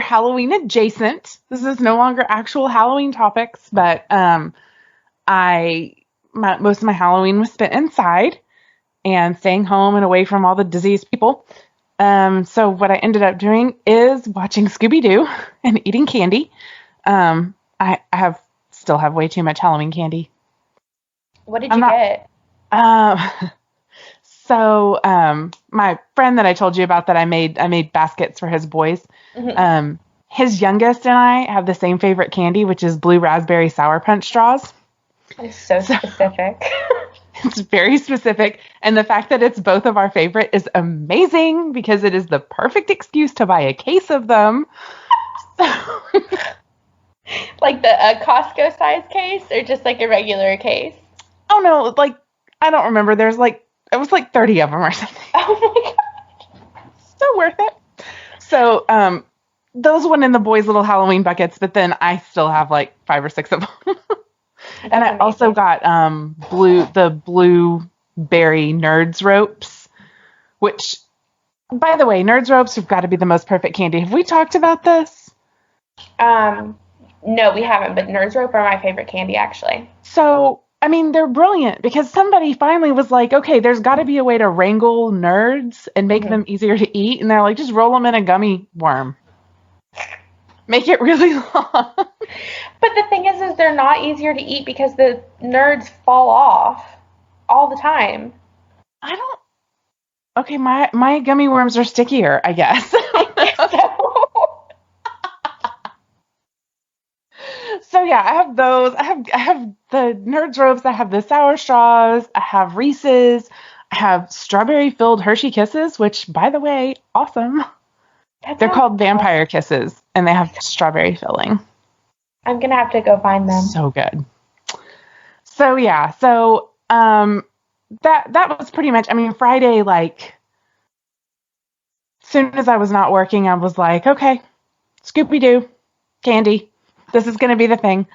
Halloween adjacent. This is no longer actual Halloween topics, but most of my Halloween was spent inside and staying home and away from all the diseased people. So what I ended up doing is watching Scooby-Doo and eating candy. Still have way too much Halloween candy. What did you get? So my friend that I told you about that I made baskets for his boys. Mm-hmm. His youngest and I have the same favorite candy, which is blue raspberry sour punch straws. It's so specific. It's very specific. And the fact that it's both of our favorite is amazing because it is the perfect excuse to buy a case of them. Like the Costco size case or just like a regular case? Oh no, I don't remember. It was 30 of them or something. Oh my God. So worth it. So those went in the boys' little Halloween buckets, but then I still have 5 or 6 of them. And I also got the blueberry Nerds ropes, which, by the way, Nerds ropes have got to be the most perfect candy. Have we talked about this? No, we haven't, but Nerds rope are my favorite candy, actually. So, I mean, they're brilliant because somebody finally was like, okay, there's got to be a way to wrangle nerds and make them easier to eat. And they're like, just roll them in a gummy worm. Make it really long. But the thing is they're not easier to eat because the nerds fall off all the time. Okay, my gummy worms are stickier, I guess. So yeah, I have those. I have the Nerds ropes. I have the sour straws. I have Reese's. I have strawberry filled Hershey Kisses, which, by the way, awesome. They're called Vampire Kisses, and they have strawberry filling. I'm gonna have to go find them. So good. So yeah, that was pretty much. I mean, Friday, as soon as I was not working, I was like, okay, Scooby-Doo, candy. This is going to be the thing.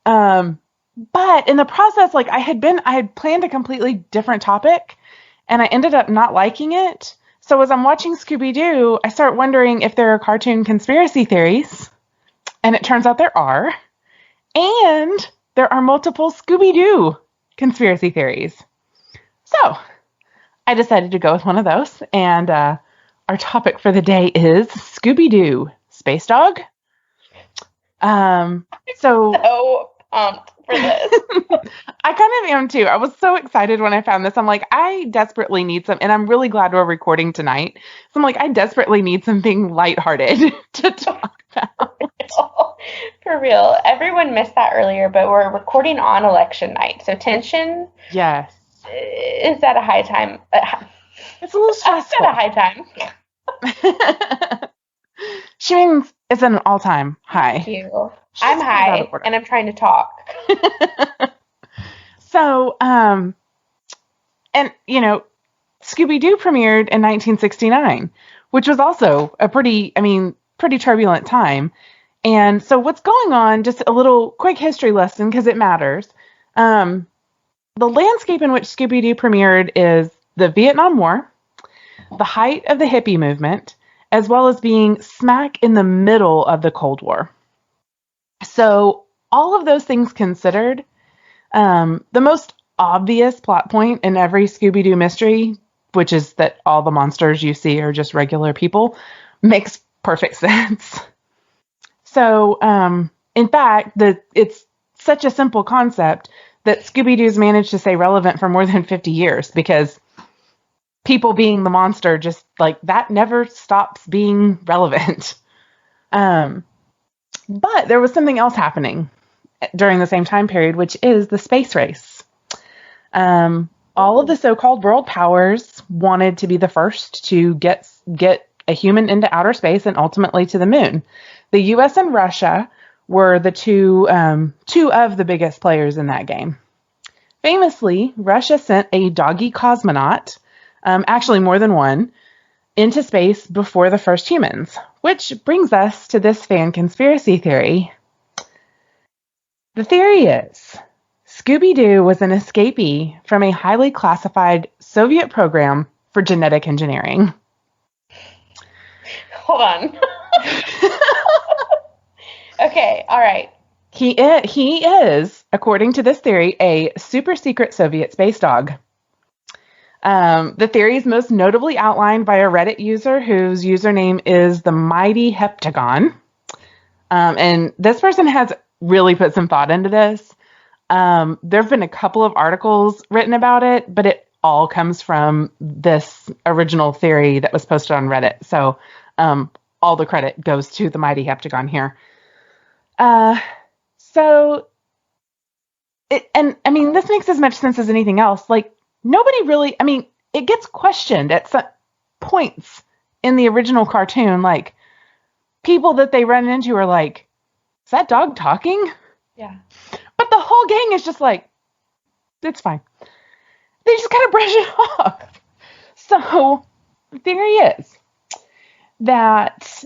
But in the process, I had planned a completely different topic, and I ended up not liking it. So as I'm watching Scooby-Doo, I start wondering if there are cartoon conspiracy theories, and it turns out there are. And there are multiple Scooby-Doo conspiracy theories. So I decided to go with one of those, and our topic for the day is Scooby-Doo, Space Dog. So pumped for this. I kind of am too. I was so excited when I found this. I'm like, I desperately need some, and I'm really glad we're recording tonight. So I'm like, I desperately need something lighthearted to talk about. For real. Everyone missed that earlier, but we're recording on election night. So tension yes, is at a high time. It's a little stressful. At a high time. She means it's an all-time high. Thank you. I'm high, and I'm trying to talk. So, and, Scooby-Doo premiered in 1969, which was also a pretty turbulent time. And so what's going on, just a little quick history lesson, because it matters. The landscape in which Scooby-Doo premiered is the Vietnam War, the height of the hippie movement, as well as being smack in the middle of the Cold War. So all of those things considered, the most obvious plot point in every Scooby-Doo mystery, which is that all the monsters you see are just regular people, makes perfect sense. So, in fact, it's such a simple concept that Scooby-Doo's managed to stay relevant for more than 50 years because people being the monster just that never stops being relevant. But there was something else happening during the same time period, which is the space race. All of the so-called world powers wanted to be the first to get a human into outer space and ultimately to the moon. The U.S. and Russia were the two of the biggest players in that game. Famously, Russia sent a doggy cosmonaut, actually more than one, into space before the first humans, which brings us to this fan conspiracy theory. The theory is Scooby-Doo was an escapee from a highly classified Soviet program for genetic engineering. Hold on. Okay, all right. He is, according to this theory, a super secret Soviet space dog. The theory is most notably outlined by a Reddit user whose username is the Mighty Heptagon. And this person has really put some thought into this. There have been a couple of articles written about it, but it all comes from this original theory that was posted on Reddit. So all the credit goes to the Mighty Heptagon here. This makes as much sense as anything else. Like, nobody really, it gets questioned at some points in the original cartoon. Like, people that they run into are like, is that dog talking? Yeah. But the whole gang is just like, it's fine. They just kind of brush it off. So the theory is that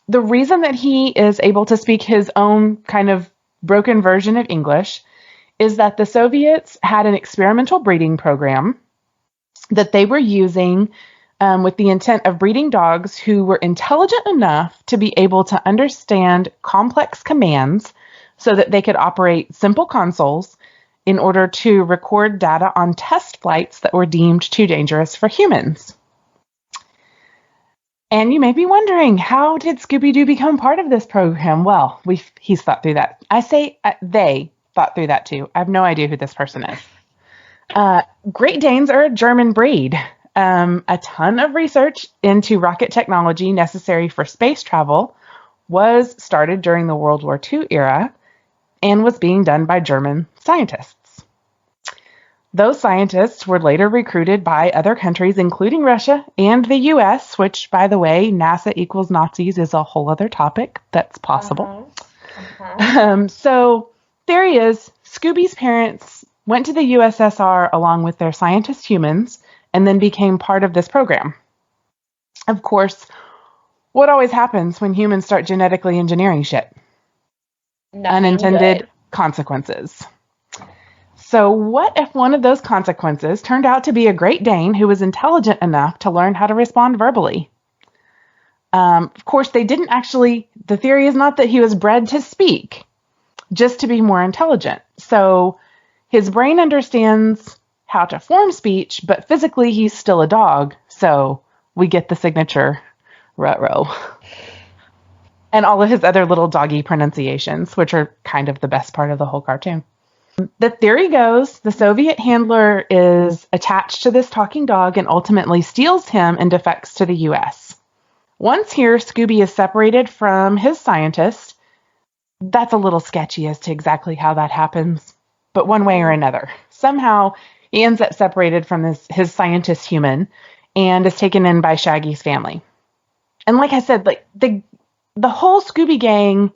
the reason that he is able to speak his own kind of broken version of English is that the Soviets had an experimental breeding program that they were using with the intent of breeding dogs who were intelligent enough to be able to understand complex commands so that they could operate simple consoles in order to record data on test flights that were deemed too dangerous for humans. And you may be wondering, how did Scooby-Doo become part of this program? Well, he's thought through that. I say they thought through that too. I have no idea who this person is. Great Danes are a German breed. A ton of research into rocket technology necessary for space travel was started during the World War II era and was being done by German scientists. Those scientists were later recruited by other countries, including Russia and the US, which, by the way, NASA equals Nazis is a whole other topic that's possible. So theory is, Scooby's parents went to the USSR along with their scientist humans and then became part of this program. Of course, what always happens when humans start genetically engineering shit? Unintended consequences. So what if one of those consequences turned out to be a Great Dane who was intelligent enough to learn how to respond verbally? Of course, the theory is not that he was bred to speak, just to be more intelligent. So his brain understands how to form speech, but physically he's still a dog. So we get the signature ruh-roh. And all of his other little doggy pronunciations, which are kind of the best part of the whole cartoon. The theory goes the Soviet handler is attached to this talking dog and ultimately steals him and defects to the US. Once here, Scooby is separated from his scientist. That's a little sketchy as to exactly how that happens, but one way or another. Somehow, he ends up separated from his scientist human and is taken in by Shaggy's family. And like I said, like the whole Scooby gang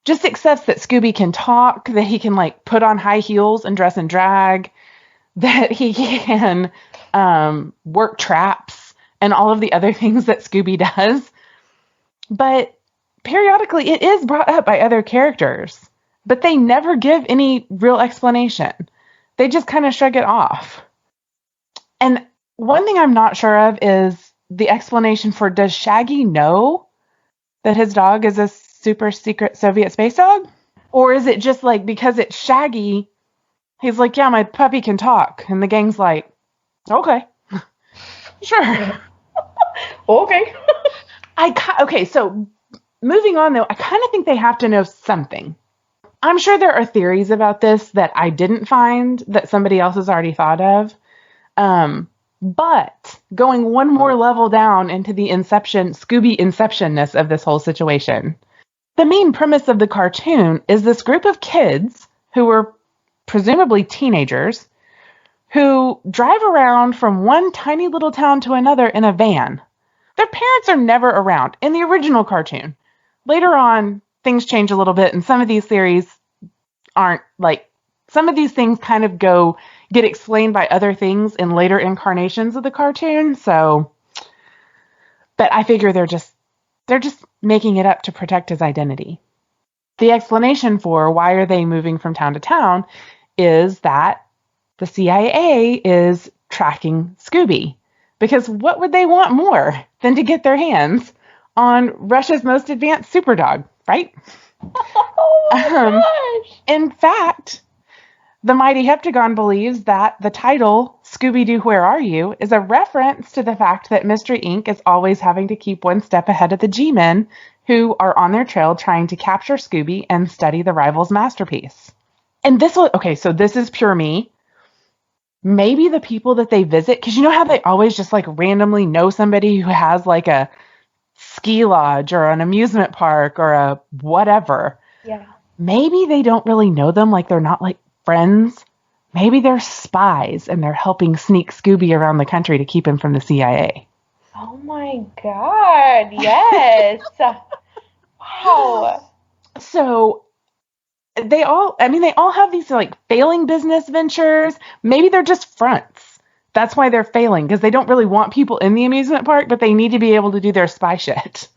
just accepts that Scooby can talk, that he can like put on high heels and dress in drag, that he can work traps and all of the other things that Scooby does. But periodically it is brought up by other characters, but they never give any real explanation. They just kind of shrug it off. And one thing I'm not sure of is the explanation for, does Shaggy know that his dog is a super secret Soviet space dog? Or is it just like, because it's Shaggy, he's like, yeah, my puppy can talk. And the gang's like, okay, sure. Okay. Okay, so moving on though, I kind of think they have to know something. I'm sure there are theories about this that I didn't find that somebody else has already thought of. But going one more level down into the Scooby inceptionness of this whole situation. The main premise of the cartoon is this group of kids who were presumably teenagers who drive around from one tiny little town to another in a van. Their parents are never around in the original cartoon. Later on, things change a little bit, and some of these theories aren't like, some of these things kind of get explained by other things in later incarnations of the cartoon. So, but I figure they're just making it up to protect his identity. The explanation for why are they moving from town to town is that the CIA is tracking Scooby. Because what would they want more than to get their hands on Russia's most advanced superdog? right? Oh my gosh. In fact, the Mighty Heptagon believes that the title, Scooby-Doo, Where Are You?, is a reference to the fact that Mystery Inc. is always having to keep one step ahead of the G-Men, who are on their trail trying to capture Scooby and study the rival's masterpiece. And this was, okay, so this is pure me. Maybe the people that they visit, because you know how they always just like randomly know somebody who has like a ski lodge or an amusement park or a whatever. Yeah. Maybe they don't really know them, like they're not like friends. Maybe they're spies and they're helping sneak Scooby around the country to keep him from the CIA. Oh my God. Yes. Wow. So they all have these like failing business ventures. Maybe they're just fronts. That's why they're failing, because they don't really want people in the amusement park, but they need to be able to do their spy shit.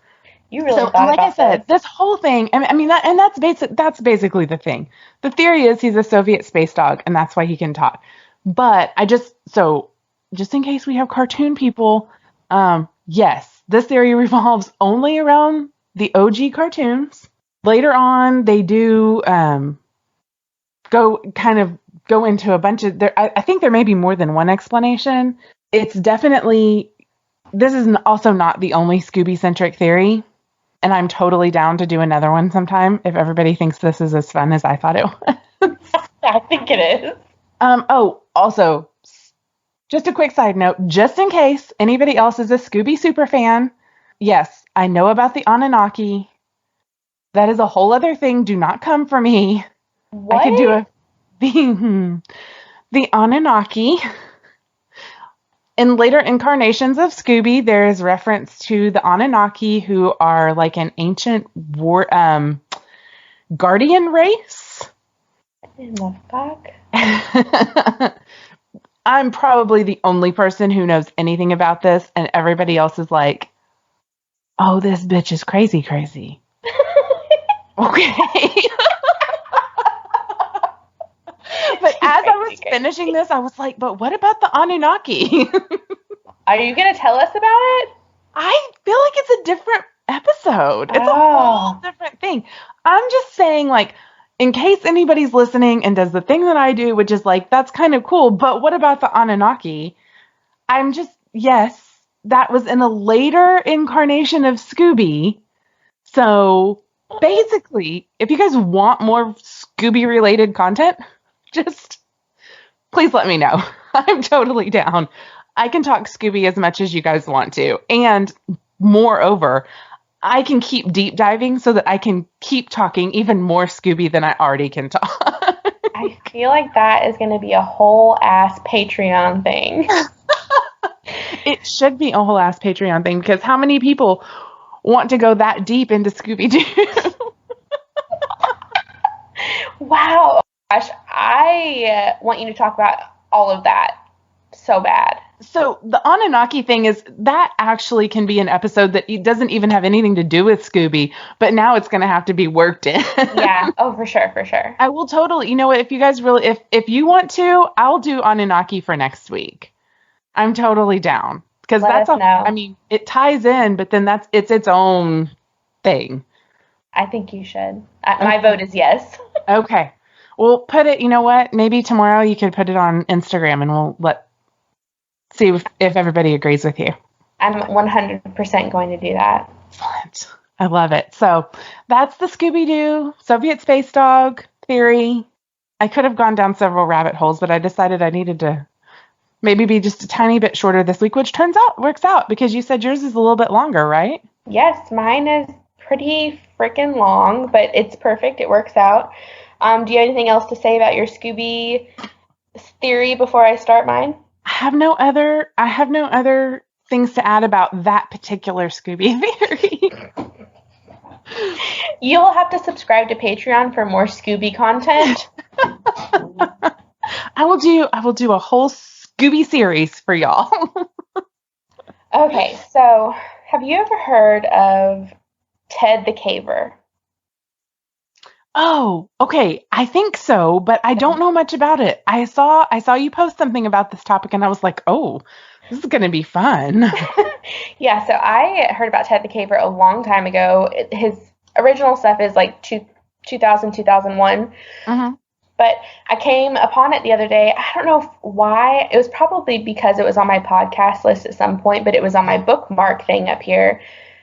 You really thought like about I said, this whole thing, that's basically the thing. The theory is he's a Soviet space dog, and that's why he can talk. But just in case we have cartoon people, yes, this theory revolves only around the OG cartoons. Later on, they do go into a bunch of, I think there may be more than one explanation. It's definitely, this is also not the only Scooby-centric theory. And I'm totally down to do another one sometime if everybody thinks this is as fun as I thought it was. I think it is. Also, just a quick side note, just in case anybody else is a Scooby super fan, yes, I know about the Anunnaki. That is a whole other thing. Do not come for me. What? I could do the Anunnaki. In later incarnations of Scooby, there is reference to the Anunnaki, who are like an ancient guardian race. In the fuck? I'm probably the only person who knows anything about this, and everybody else is like, oh, this bitch is crazy. Okay. But as I was finishing this, I was like, but what about the Anunnaki? Are you going to tell us about it? I feel like it's a different episode. It's a whole different thing. I'm just saying, like, in case anybody's listening and does the thing that I do, which is like, that's kind of cool, but what about the Anunnaki? Yes, that was in a later incarnation of Scooby. So basically, if you guys want more Scooby-related content, just please let me know. I'm totally down. I can talk Scooby as much as you guys want to. And moreover, I can keep deep diving so that I can keep talking even more Scooby than I already can talk. I feel like that is going to be a whole ass Patreon thing. It should be a whole ass Patreon thing, because how many people want to go that deep into Scooby-Doo? Wow. Gosh, I want you to talk about all of that so bad. So the Anunnaki thing is, that actually can be an episode that it doesn't even have anything to do with Scooby, but now it's going to have to be worked in. Yeah. Oh, for sure. I will totally, you know what, if you guys really, if you want to, I'll do Anunnaki for next week. I'm totally down. Because it ties in, but then it's its own thing. I think you should. My vote is yes. Okay. We'll put it, you know what, maybe tomorrow you could put it on Instagram and we'll see if everybody agrees with you. I'm 100% going to do that. Excellent. I love it. So that's the Scooby-Doo Soviet space dog theory. I could have gone down several rabbit holes, but I decided I needed to maybe be just a tiny bit shorter this week, which works out, because you said yours is a little bit longer, right? Yes, mine is pretty freaking long, but it's perfect. It works out. Do you have anything else to say about your Scooby theory before I start mine? I have no other things to add about that particular Scooby theory. You'll have to subscribe to Patreon for more Scooby content. I will do a whole Scooby series for y'all. Okay, so have you ever heard of Ted the Caver? Oh, okay. I think so, but I don't know much about it. I saw you post something about this topic, and I was like, oh, this is going to be fun. Yeah, so I heard about Ted the Caver a long time ago. His original stuff is like 2000, 2001. Mm-hmm. But I came upon it the other day. I don't know why. It was probably because it was on my podcast list at some point, but it was on my bookmark thing up here.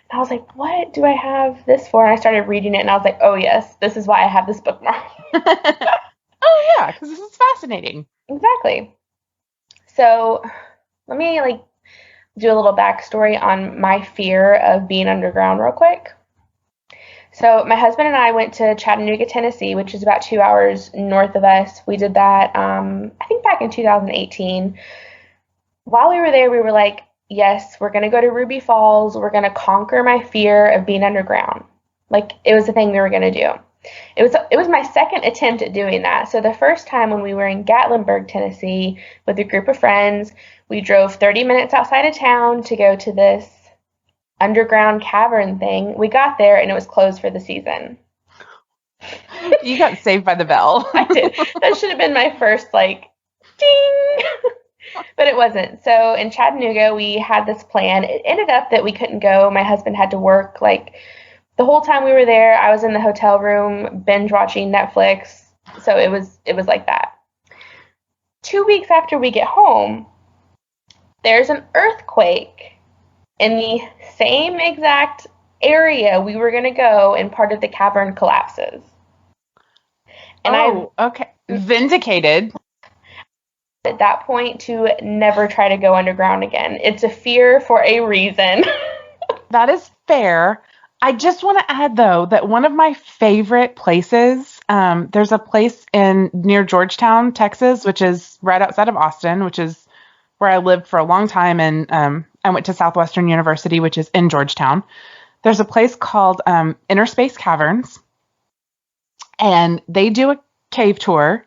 And I was like, what do I have this for? And I started reading it, and I was like, oh, yes, this is why I have this bookmark. Oh, yeah, because this is fascinating. Exactly. So let me, do a little backstory on my fear of being underground real quick. So my husband and I went to Chattanooga, Tennessee, which is about 2 hours north of us. We did that, I think back in 2018. While we were there, we were like, yes, we're going to go to Ruby Falls. We're going to conquer my fear of being underground. Like, it was the thing we were going to do. It was my second attempt at doing that. So the first time when we were in Gatlinburg, Tennessee, with a group of friends, we drove 30 minutes outside of town to go to this underground cavern thing. We got there and it was closed for the season. You got saved by the bell. I did. That should have been my first ding. But it wasn't. So in Chattanooga, we had this plan. It ended up that we couldn't go. My husband had to work the whole time we were there. I was in the hotel room binge watching Netflix. So it was like that. 2 weeks after we get home, there's an earthquake in the same exact area we were going to go, and part of the cavern collapses. And okay. Vindicated. At that point, to never try to go underground again. It's a fear for a reason. That is fair. I just want to add, though, that one of my favorite places, there's a place near Georgetown, Texas, which is right outside of Austin, which is where I lived for a long time, and I went to Southwestern University, which is in Georgetown. There's a place called Inner Space Caverns, and they do a cave tour.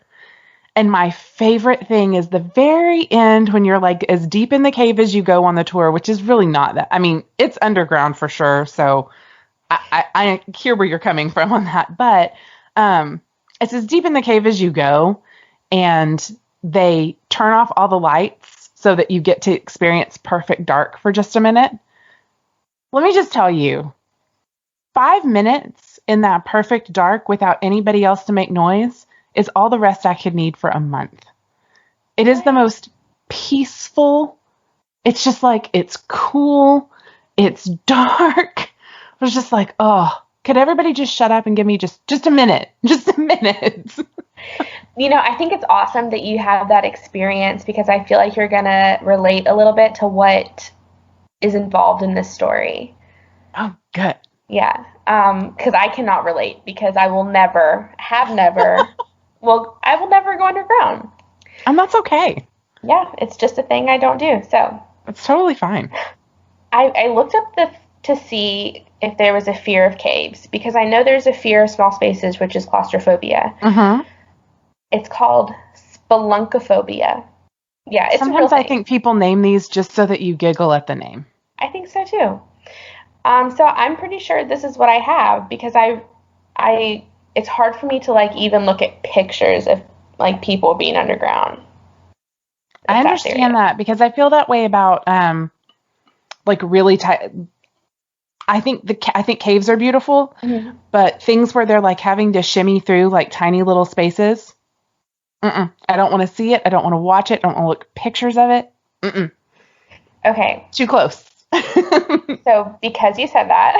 And my favorite thing is the very end, when you're as deep in the cave as you go on the tour, which is really not that. I mean, it's underground for sure, so I hear where you're coming from on that. But it's as deep in the cave as you go, and they turn off all the lights so that you get to experience perfect dark for just a minute. Let me just tell you, 5 minutes in that perfect dark without anybody else to make noise is all the rest I could need for a month. It is the most peaceful. It's just it's cool. It's dark. I was just oh, could everybody just shut up and give me just a minute? Just a minute. I think it's awesome that you have that experience, because I feel like you're going to relate a little bit to what is involved in this story. Oh, good. Yeah. Because I cannot relate, because I will never well, I will never go underground. And that's okay. Yeah, it's just a thing I don't do. So it's totally fine. I looked up to see if there was a fear of caves, because I know there's a fear of small spaces, which is claustrophobia. Mm-hmm. It's called spelunkophobia. Yeah, it's sometimes a real I think people name these just so that you giggle at the name. I think so too. So I'm pretty sure this is what I have, because I it's hard for me to even look at pictures of people being underground. I understand that, because I feel that way about really tight. I think caves are beautiful, mm-hmm. but things where they're having to shimmy through tiny little spaces. I don't want to see it. I don't want to watch it. I don't want to look at pictures of it. Okay. Too close. So because you said that,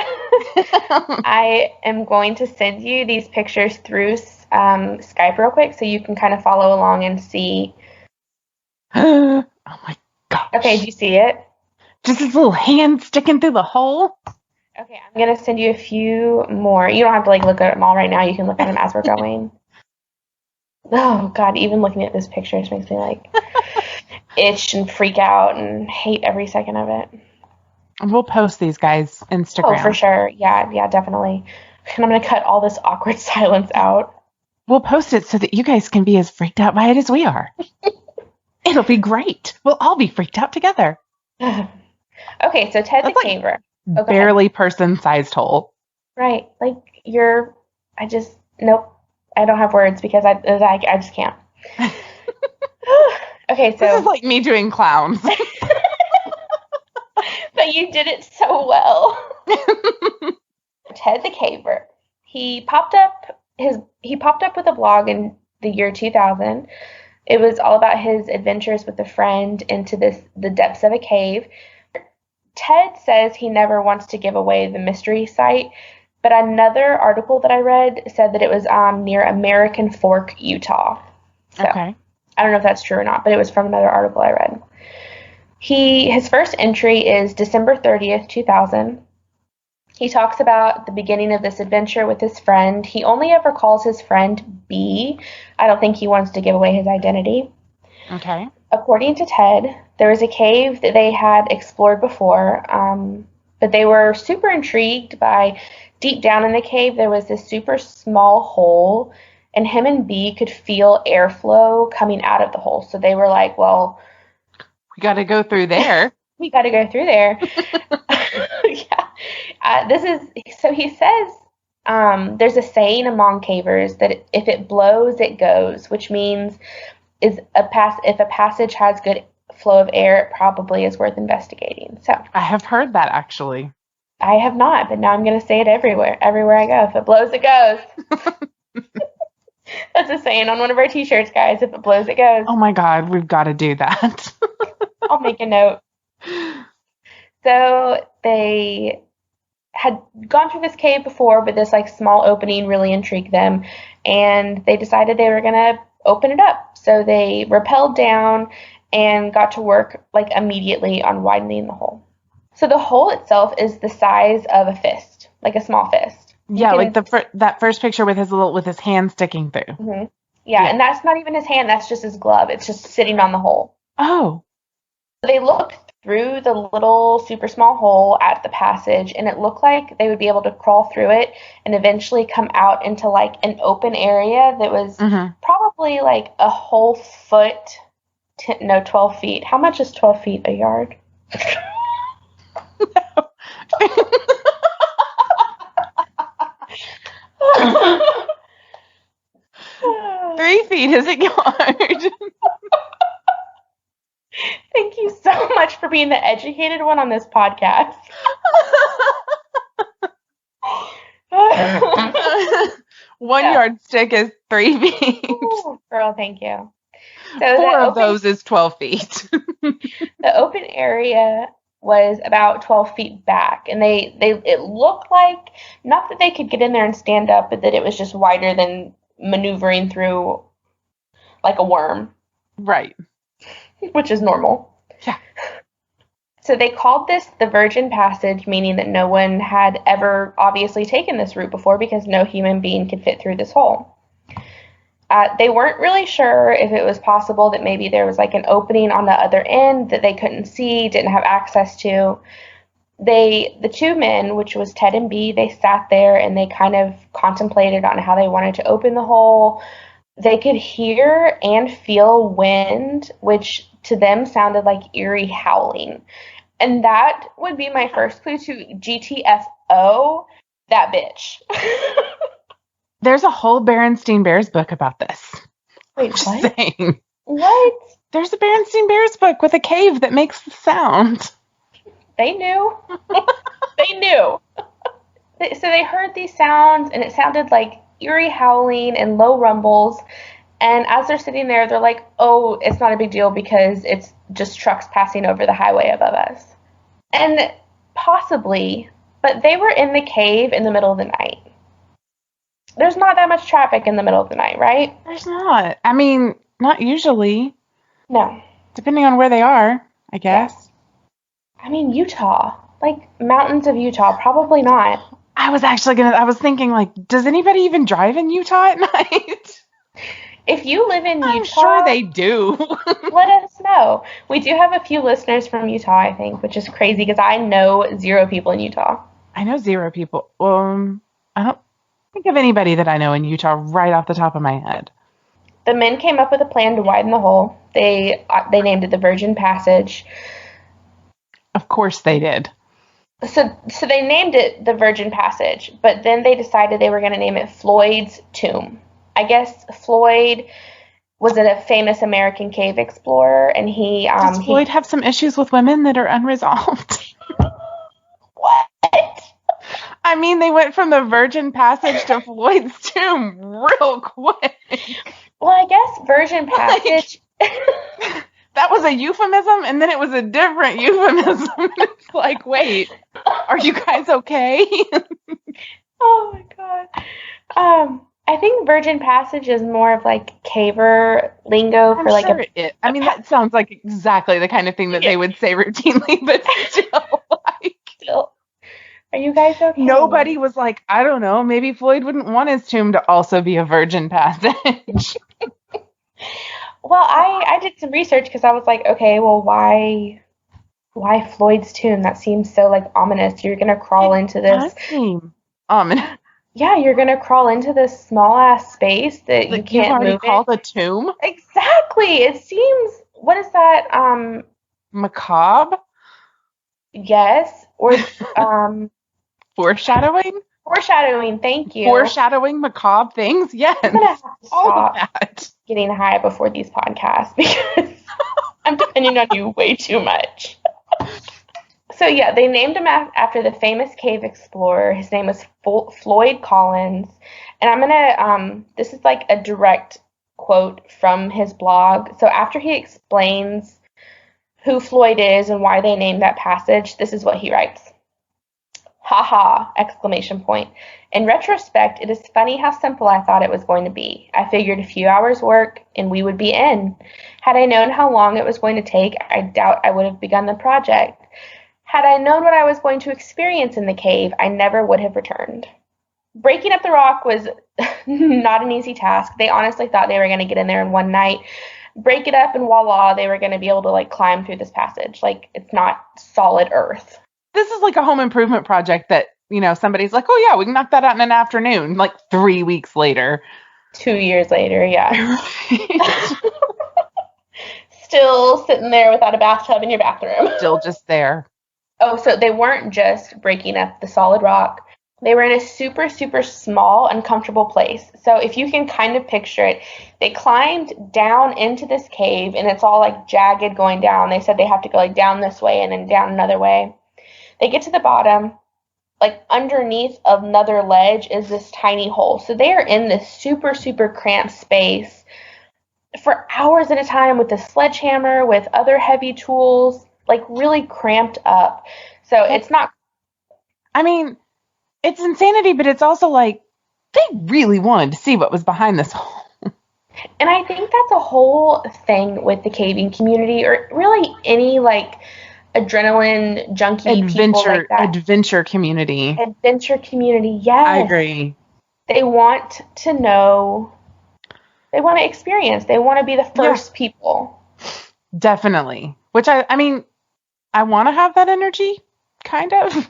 I am going to send you these pictures through Skype real quick, so you can kind of follow along and see. Oh my gosh. Okay, do you see it? Just his little hand sticking through the hole. Okay, I'm going to send you a few more. You don't have to look at them all right now. You can look at them as we're going. Oh God, even looking at this pictures makes me itch and freak out and hate every second of it. We'll post these guys Instagram. Oh, for sure. Yeah, definitely. And I'm going to cut all this awkward silence out. We'll post it so that you guys can be as freaked out by it as we are. It'll be great. We'll all be freaked out together. Okay, so Ted the Caver. Barely person-sized hole. Right. Nope. I don't have words, because I just can't. Okay, so. This is me doing clowns. But you did it so well. Ted the Caver. He popped up with a blog in the year 2000. It was all about his adventures with a friend into the depths of a cave. Ted says he never wants to give away the mystery site, but another article that I read said that it was near American Fork, Utah. So Okay. I don't know if that's true or not, but it was from another article I read. His first entry is December 30th, 2000. He talks about the beginning of this adventure with his friend. He only ever calls his friend B. I don't think he wants to give away his identity. Okay. According to Ted, there was a cave that they had explored before, but they were super intrigued by deep down in the cave there was this super small hole, and him and B could feel airflow coming out of the hole. So they were like, well, we got to go through there. We got to go through there. Yeah. So he says there's a saying among cavers that if it blows, it goes, which means if a passage has good flow of air, it probably is worth investigating. So I have heard that, actually. I have not, but now I'm going to say it everywhere I go. If it blows, it goes. That's a saying on one of our t-shirts, guys. If it blows, it goes. Oh my God, we've got to do that. I'll make a note. So they had gone through this cave before, but this like small opening really intrigued them, and they decided they were gonna open it up. So they rappelled down and got to work like immediately on widening the hole. So the hole itself is the size of a fist, like a small fist. Yeah, like that first picture with his hand sticking through. Mm-hmm. Yeah, and that's not even his hand. That's just his glove. It's just sitting on the hole. Oh. They looked through the little super small hole at the passage, and it looked like they would be able to crawl through it and eventually come out into like an open area that was probably like a whole foot, 12 feet. How much is 12 feet a yard? 3 feet is a yard. Thank you so much for being the educated one on this podcast. One yardstick is 3 feet. Ooh, girl, thank you. So 4 of those is 12 feet. The open area was about 12 feet back, and it looked like, not that they could get in there and stand up, but that it was just wider than maneuvering through like a worm. Right. Which is normal. Yeah. So they called this the Virgin Passage, meaning that no one had ever obviously taken this route before because no human being could fit through this hole. They weren't really sure if it was possible that maybe there was like an opening on the other end that they couldn't see, didn't have access to. The two men, which was Ted and B, they sat there and they kind of contemplated on how they wanted to open the hole. They could hear and feel wind, which to them sounded like eerie howling. And that would be my first clue to GTFO, that bitch. There's a whole Berenstain Bears book about this. Wait, what? Saying. What? There's a Berenstain Bears book with a cave that makes the sound. They knew. They knew. So they heard these sounds, and it sounded like eerie howling and low rumbles. And as they're sitting there, they're like, oh, it's not a big deal because it's just trucks passing over the highway above us. And possibly, but they were in the cave in the middle of the night. There's not that much traffic in the middle of the night, right? There's not. I mean, not usually. No. Depending on where they are, I guess. Yeah. I mean, Utah. Like, mountains of Utah, probably not. I was thinking, like, does anybody even drive in Utah at night? If you live in Utah, I'm sure they do. Let us know. We do have a few listeners from Utah, I think, which is crazy because I know 0 people in Utah. I know 0 people. I don't think of anybody that I know in Utah right off the top of my head. The men came up with a plan to widen the hole. They named it the Virgin Passage. Of course they did. So they named it the Virgin Passage, but then they decided they were going to name it Floyd's Tomb. I guess Floyd was a famous American cave explorer, and Does Floyd have some issues with women that are unresolved? What? I mean, they went from the Virgin Passage to Floyd's tomb real quick. Well, I guess Virgin Passage. That was a euphemism, and then it was a different euphemism. It's like, wait, are you guys okay? Oh my God. I think Virgin Passage is more of like caver lingo for like sure I mean, that sounds like exactly the kind of thing that they would say routinely, but still, like, still. Are you guys okay? Nobody was like, I don't know, maybe Floyd wouldn't want his tomb to also be a Virgin Passage. Well, I did some research because I was like, okay, well, why Floyd's tomb? That seems so like ominous. You're gonna crawl into this. Does seem ominous. Yeah, you're gonna crawl into this small ass space that you can't move. Called a tomb? Exactly. It seems. What is that? Macabre. Yes. Or foreshadowing. Foreshadowing. Thank you. Foreshadowing macabre things. Yes. I'm gonna have to stop that. Getting high before these podcasts because I'm depending on you way too much. So yeah, they named him after the famous cave explorer. His name was Floyd Collins, and I'm gonna this is like a direct quote from his blog. So after he explains who Floyd is and why they named that passage, this is what he writes. Ha ha! Exclamation point. In retrospect, it is funny how simple I thought it was going to be. I figured a few hours work and we would be in. Had I known how long it was going to take, I doubt I would have begun the project. Had I known what I was going to experience in the cave, I never would have returned. Breaking up the rock was not an easy task. They honestly thought they were going to get in there in one night, break it up, and voila, they were going to be able to like climb through this passage. Like, it's not solid earth. This is like a home improvement project that, you know, somebody's like, oh yeah, we can knock that out in an afternoon. Like 3 weeks later. 2 years later, yeah. Still sitting there without a bathtub in your bathroom. Still just there. Oh, so they weren't just breaking up the solid rock. They were in a super, super small, uncomfortable place. So if you can kind of picture it, they climbed down into this cave, and it's all like jagged going down. They said they have to go like down this way and then down another way. They get to the bottom, like underneath another ledge is this tiny hole. So they are in this super, super cramped space for hours at a time with a sledgehammer, with other heavy tools, like really cramped up. So it's not. I mean, it's insanity, but it's also like they really wanted to see what was behind this hole. And I think that's a whole thing with the caving community, or really any like adrenaline junkie people like that. Adventure community. Adventure community, yes. I agree. They want to know. They want to experience. They want to be the first people. Definitely. Which I mean, I want to have that energy, kind of.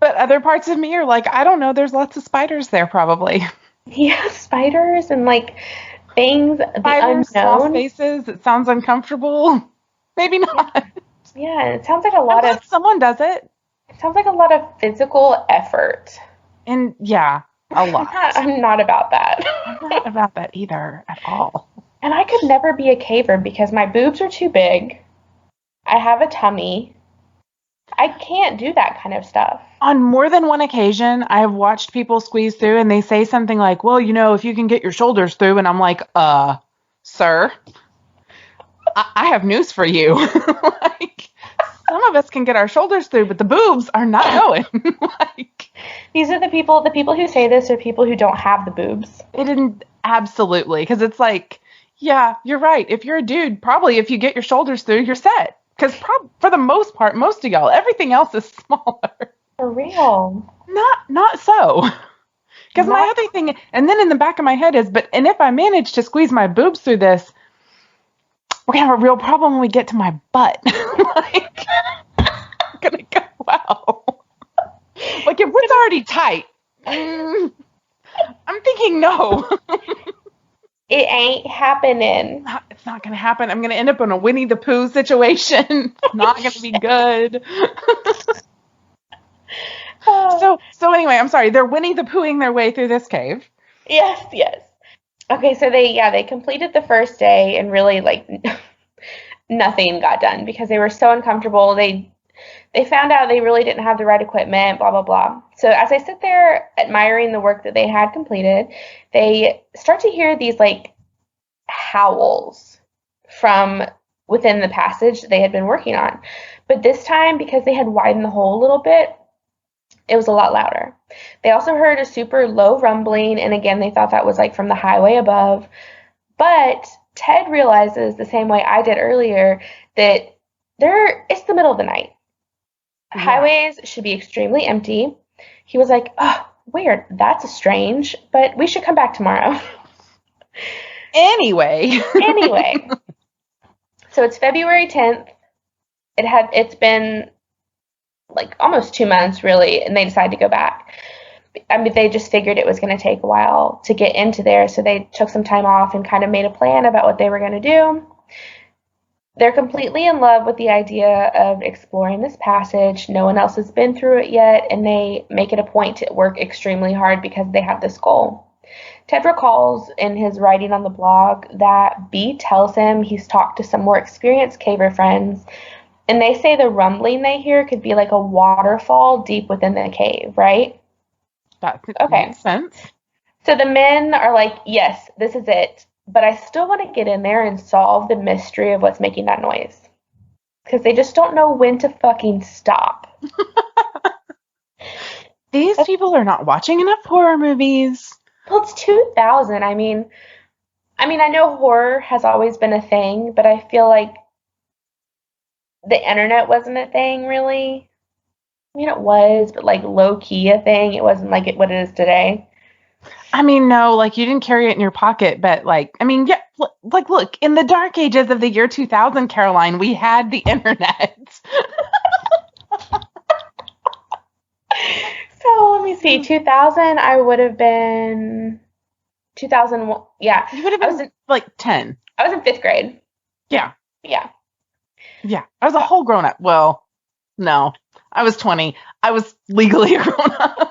But other parts of me are like, I don't know, there's lots of spiders there probably. Yeah, spiders and like things, spiders, the unknown. Small spaces, it sounds uncomfortable. Maybe not. Yeah, it sounds like a lot of... someone does it. It sounds like a lot of physical effort. And yeah, a lot. I'm not about that. I'm not about that either at all. And I could never be a caver because my boobs are too big. I have a tummy. I can't do that kind of stuff. On more than one occasion, I have watched people squeeze through and they say something like, well, you know, if you can get your shoulders through. And I'm like, sir, I have news for you. Like, some of us can get our shoulders through, but the boobs are not going. Like, these are the people who say this are people who don't have the boobs. It didn't, absolutely. Because it's like, yeah, you're right. If you're a dude, probably if you get your shoulders through, you're set. Because for the most part, most of y'all, everything else is smaller. For real. Not so. Because my other thing, and then in the back of my head is, and if I manage to squeeze my boobs through this, we're going to have a real problem when we get to my butt. Like, I'm going to go, wow. Like, if it's already tight, I'm thinking no. It ain't happening. It's not going to happen. I'm going to end up in a Winnie the Pooh situation. Not going to be good. So anyway, I'm sorry. They're Winnie the Poohing their way through this cave. Yes. Okay, so they completed the first day and really like nothing got done because they were so uncomfortable. They They found out they really didn't have the right equipment, blah, blah, blah. So as I sit there admiring the work that they had completed, they start to hear these like howls from within the passage that they had been working on. But this time, because they had widened the hole a little bit, it was a lot louder. They also heard a super low rumbling, and again, they thought that was like from the highway above. But Ted realizes, the same way I did earlier, that it's the middle of the night. Yeah. Highways should be extremely empty. He was like, oh, weird, that's strange, but we should come back tomorrow. Anyway. So it's February 10th. It's been like almost 2 months, really, and they decided to go back. I mean, they just figured it was going to take a while to get into there, so they took some time off and kind of made a plan about what they were going to do. They're completely in love with the idea of exploring this passage. No one else has been through it yet, and they make it a point to work extremely hard because they have this goal. Ted recalls in his writing on the blog that Bee tells him he's talked to some more experienced caver friends, and they say the rumbling they hear could be like a waterfall deep within the cave, right? That makes sense. So the men are like, yes, this is it, but I still want to get in there and solve the mystery of what's making that noise. Because they just don't know when to fucking stop. These people are not watching enough horror movies. Well, it's 2000. I mean, I know horror has always been a thing, but I feel like the internet wasn't a thing, really. I mean, it was, but like low-key a thing. It wasn't like what it is today. I mean, no, like you didn't carry it in your pocket, but like, I mean, yeah, like look, in the dark ages of the year 2000, Caroline, we had the internet. So let me see, 2000, I would have been 2001. Yeah, you would have been like 10. I was in 5th grade. Yeah. Yeah. Yeah, I was a whole grown up. Well, no, I was 20. I was legally a grown up.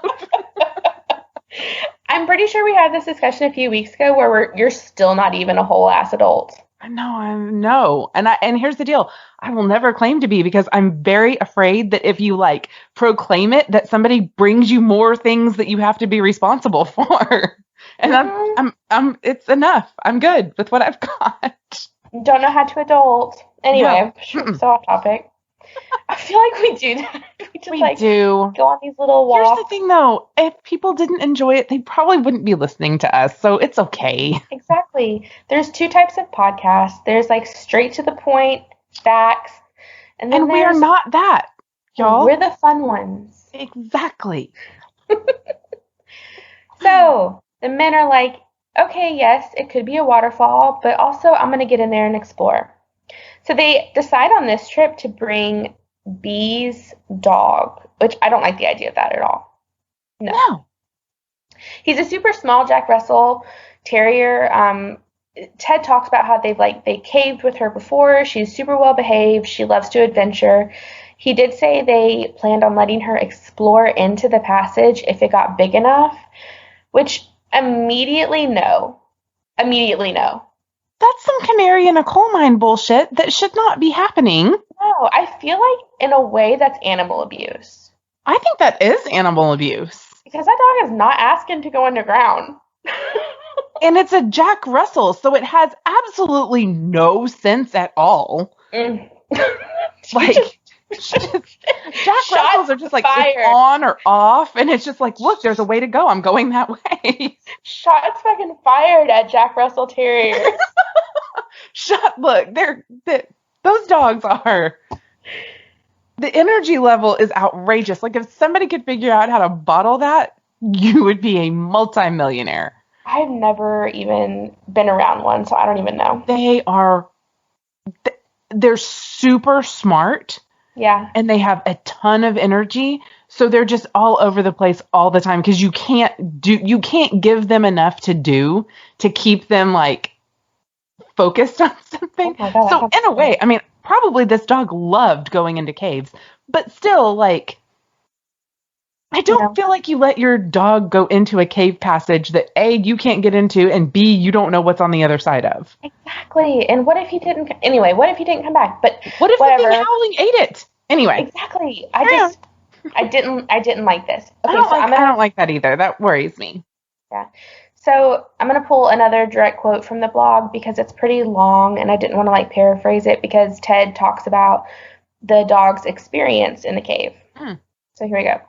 I'm pretty sure we had this discussion a few weeks ago where you're still not even a whole ass adult. I know. And here's the deal. I will never claim to be, because I'm very afraid that if you like proclaim it, that somebody brings you more things that you have to be responsible for. And I'm it's enough. I'm good with what I've got. Don't know how to adult. Anyway, so off topic. I feel like we do that. We do go on these little walks. Here's the thing, though. If people didn't enjoy it, they probably wouldn't be listening to us, so it's okay. Exactly. There's 2 types of podcasts. There's like straight to the point, facts, and then we are not that, y'all. We're the fun ones. Exactly. So the men are like, okay, yes, it could be a waterfall, but also I'm going to get in there and explore. So they decide on this trip to bring Bee's dog, which I don't like the idea of that at all. No. He's a super small Jack Russell Terrier. Ted talks about how they caved with her before. She's super well behaved. She loves to adventure. He did say they planned on letting her explore into the passage if it got big enough, which immediately no. That's some canary in a coal mine bullshit that should not be happening. No, I feel like in a way that's animal abuse. I think that is animal abuse. Because that dog is not asking to go underground. And it's a Jack Russell, so it has absolutely no sense at all. Like, Jack Russells are just like, it's on or off, and it's just like, look, there's a way to go. I'm going that way. Shots fucking fired at Jack Russell Terriers. Look, those dogs are, the energy level is outrageous. Like, if somebody could figure out how to bottle that, you would be a multimillionaire. I've never even been around one, so I don't even know. They're super smart. Yeah. And they have a ton of energy. So they're just all over the place all the time, because you can't give them enough to do to keep them like focused on something. Oh my God, so in a way, I mean, probably this dog loved going into caves, but still, like, I don't feel like you let your dog go into a cave passage that A, you can't get into, and B, you don't know what's on the other side of. Exactly. And what if he didn't come back? But what if the thing howling ate it Anyway. Exactly. I didn't like this. Okay, I don't like that either. That worries me. Yeah. So I'm going to pull another direct quote from the blog because it's pretty long and I didn't want to like paraphrase it because Ted talks about the dog's experience in the cave. So here we go.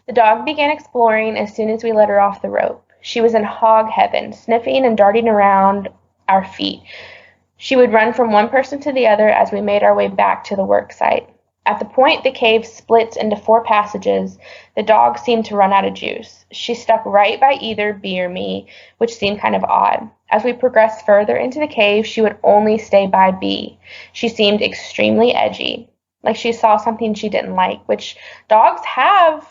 The dog began exploring as soon as we let her off the rope. She was in hog heaven, sniffing and darting around our feet. She would run from one person to the other as we made our way back to the work site. At the point the cave splits into 4 passages, the dog seemed to run out of juice. She stuck right by either B or me, which seemed kind of odd. As we progressed further into the cave, she would only stay by B. She seemed extremely edgy, like she saw something she didn't like, which dogs have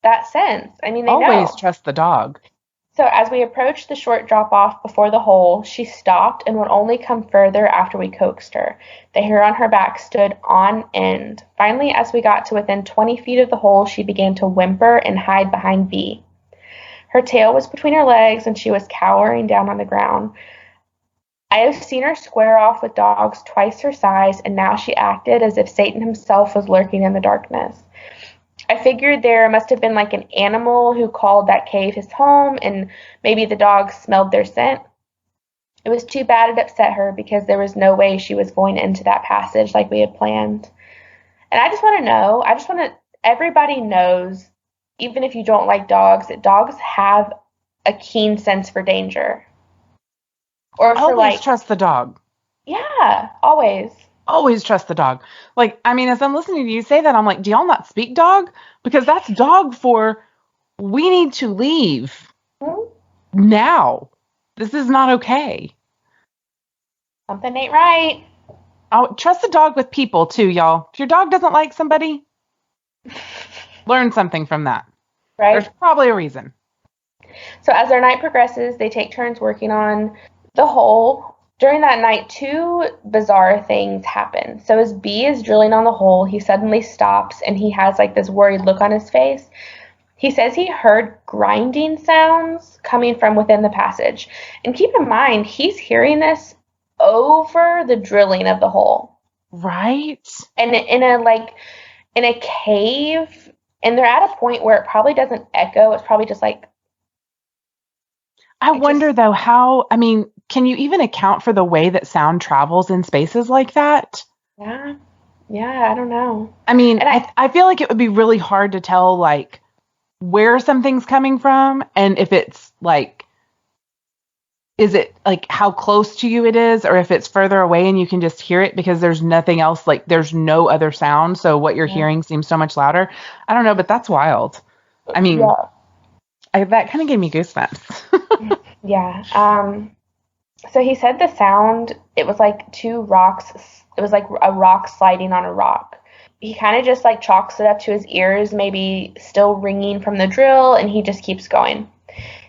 that sense. I mean, they Always know. trust the dog. So as we approached the short drop-off before the hole, she stopped and would only come further after we coaxed her. The hair on her back stood on end. Finally, as we got to within 20 feet of the hole, she began to whimper and hide behind B. Her tail was between her legs, and she was cowering down on the ground. I have seen her square off with dogs twice her size, and now she acted as if Satan himself was lurking in the darkness. I figured there must have been like an animal who called that cave his home, and maybe the dogs smelled their scent. It was too bad it upset her because there was no way she was going into that passage like we had planned. And I just want to know, everybody knows, even if you don't like dogs, that dogs have a keen sense for danger. Or for always trust the dog. Yeah, always. Always trust the dog. Like, I mean, as I'm listening to you say that, I'm like, do y'all not speak dog? Because that's dog for we need to leave now. This is not okay. Something ain't right. Oh, trust the dog with people too, y'all. If your dog doesn't like somebody, learn something from that. Right. There's probably a reason. So as our night progresses, they take turns working on the hole. During that night, 2 bizarre things happen. So as B is drilling on the hole, he suddenly stops and he has like this worried look on his face. He says he heard grinding sounds coming from within the passage. And keep in mind, he's hearing this over the drilling of the hole. Right? And in a cave, and they're at a point where it probably doesn't echo. It's probably just like, I wonder though how, I mean, can you even account for the way that sound travels in spaces like that? Yeah, I don't know. I mean, I feel like it would be really hard to tell like where something's coming from and if it's like, is it like how close to you it is, or if it's further away and you can just hear it because there's nothing else, like there's no other sound. So what you're hearing seems so much louder. I don't know, but that's wild. I mean, that kind of gave me goosebumps. Yeah. So he said the sound, it was like 2 rocks. It was like a rock sliding on a rock. He kind of just like chalks it up to his ears, maybe still ringing from the drill, and he just keeps going.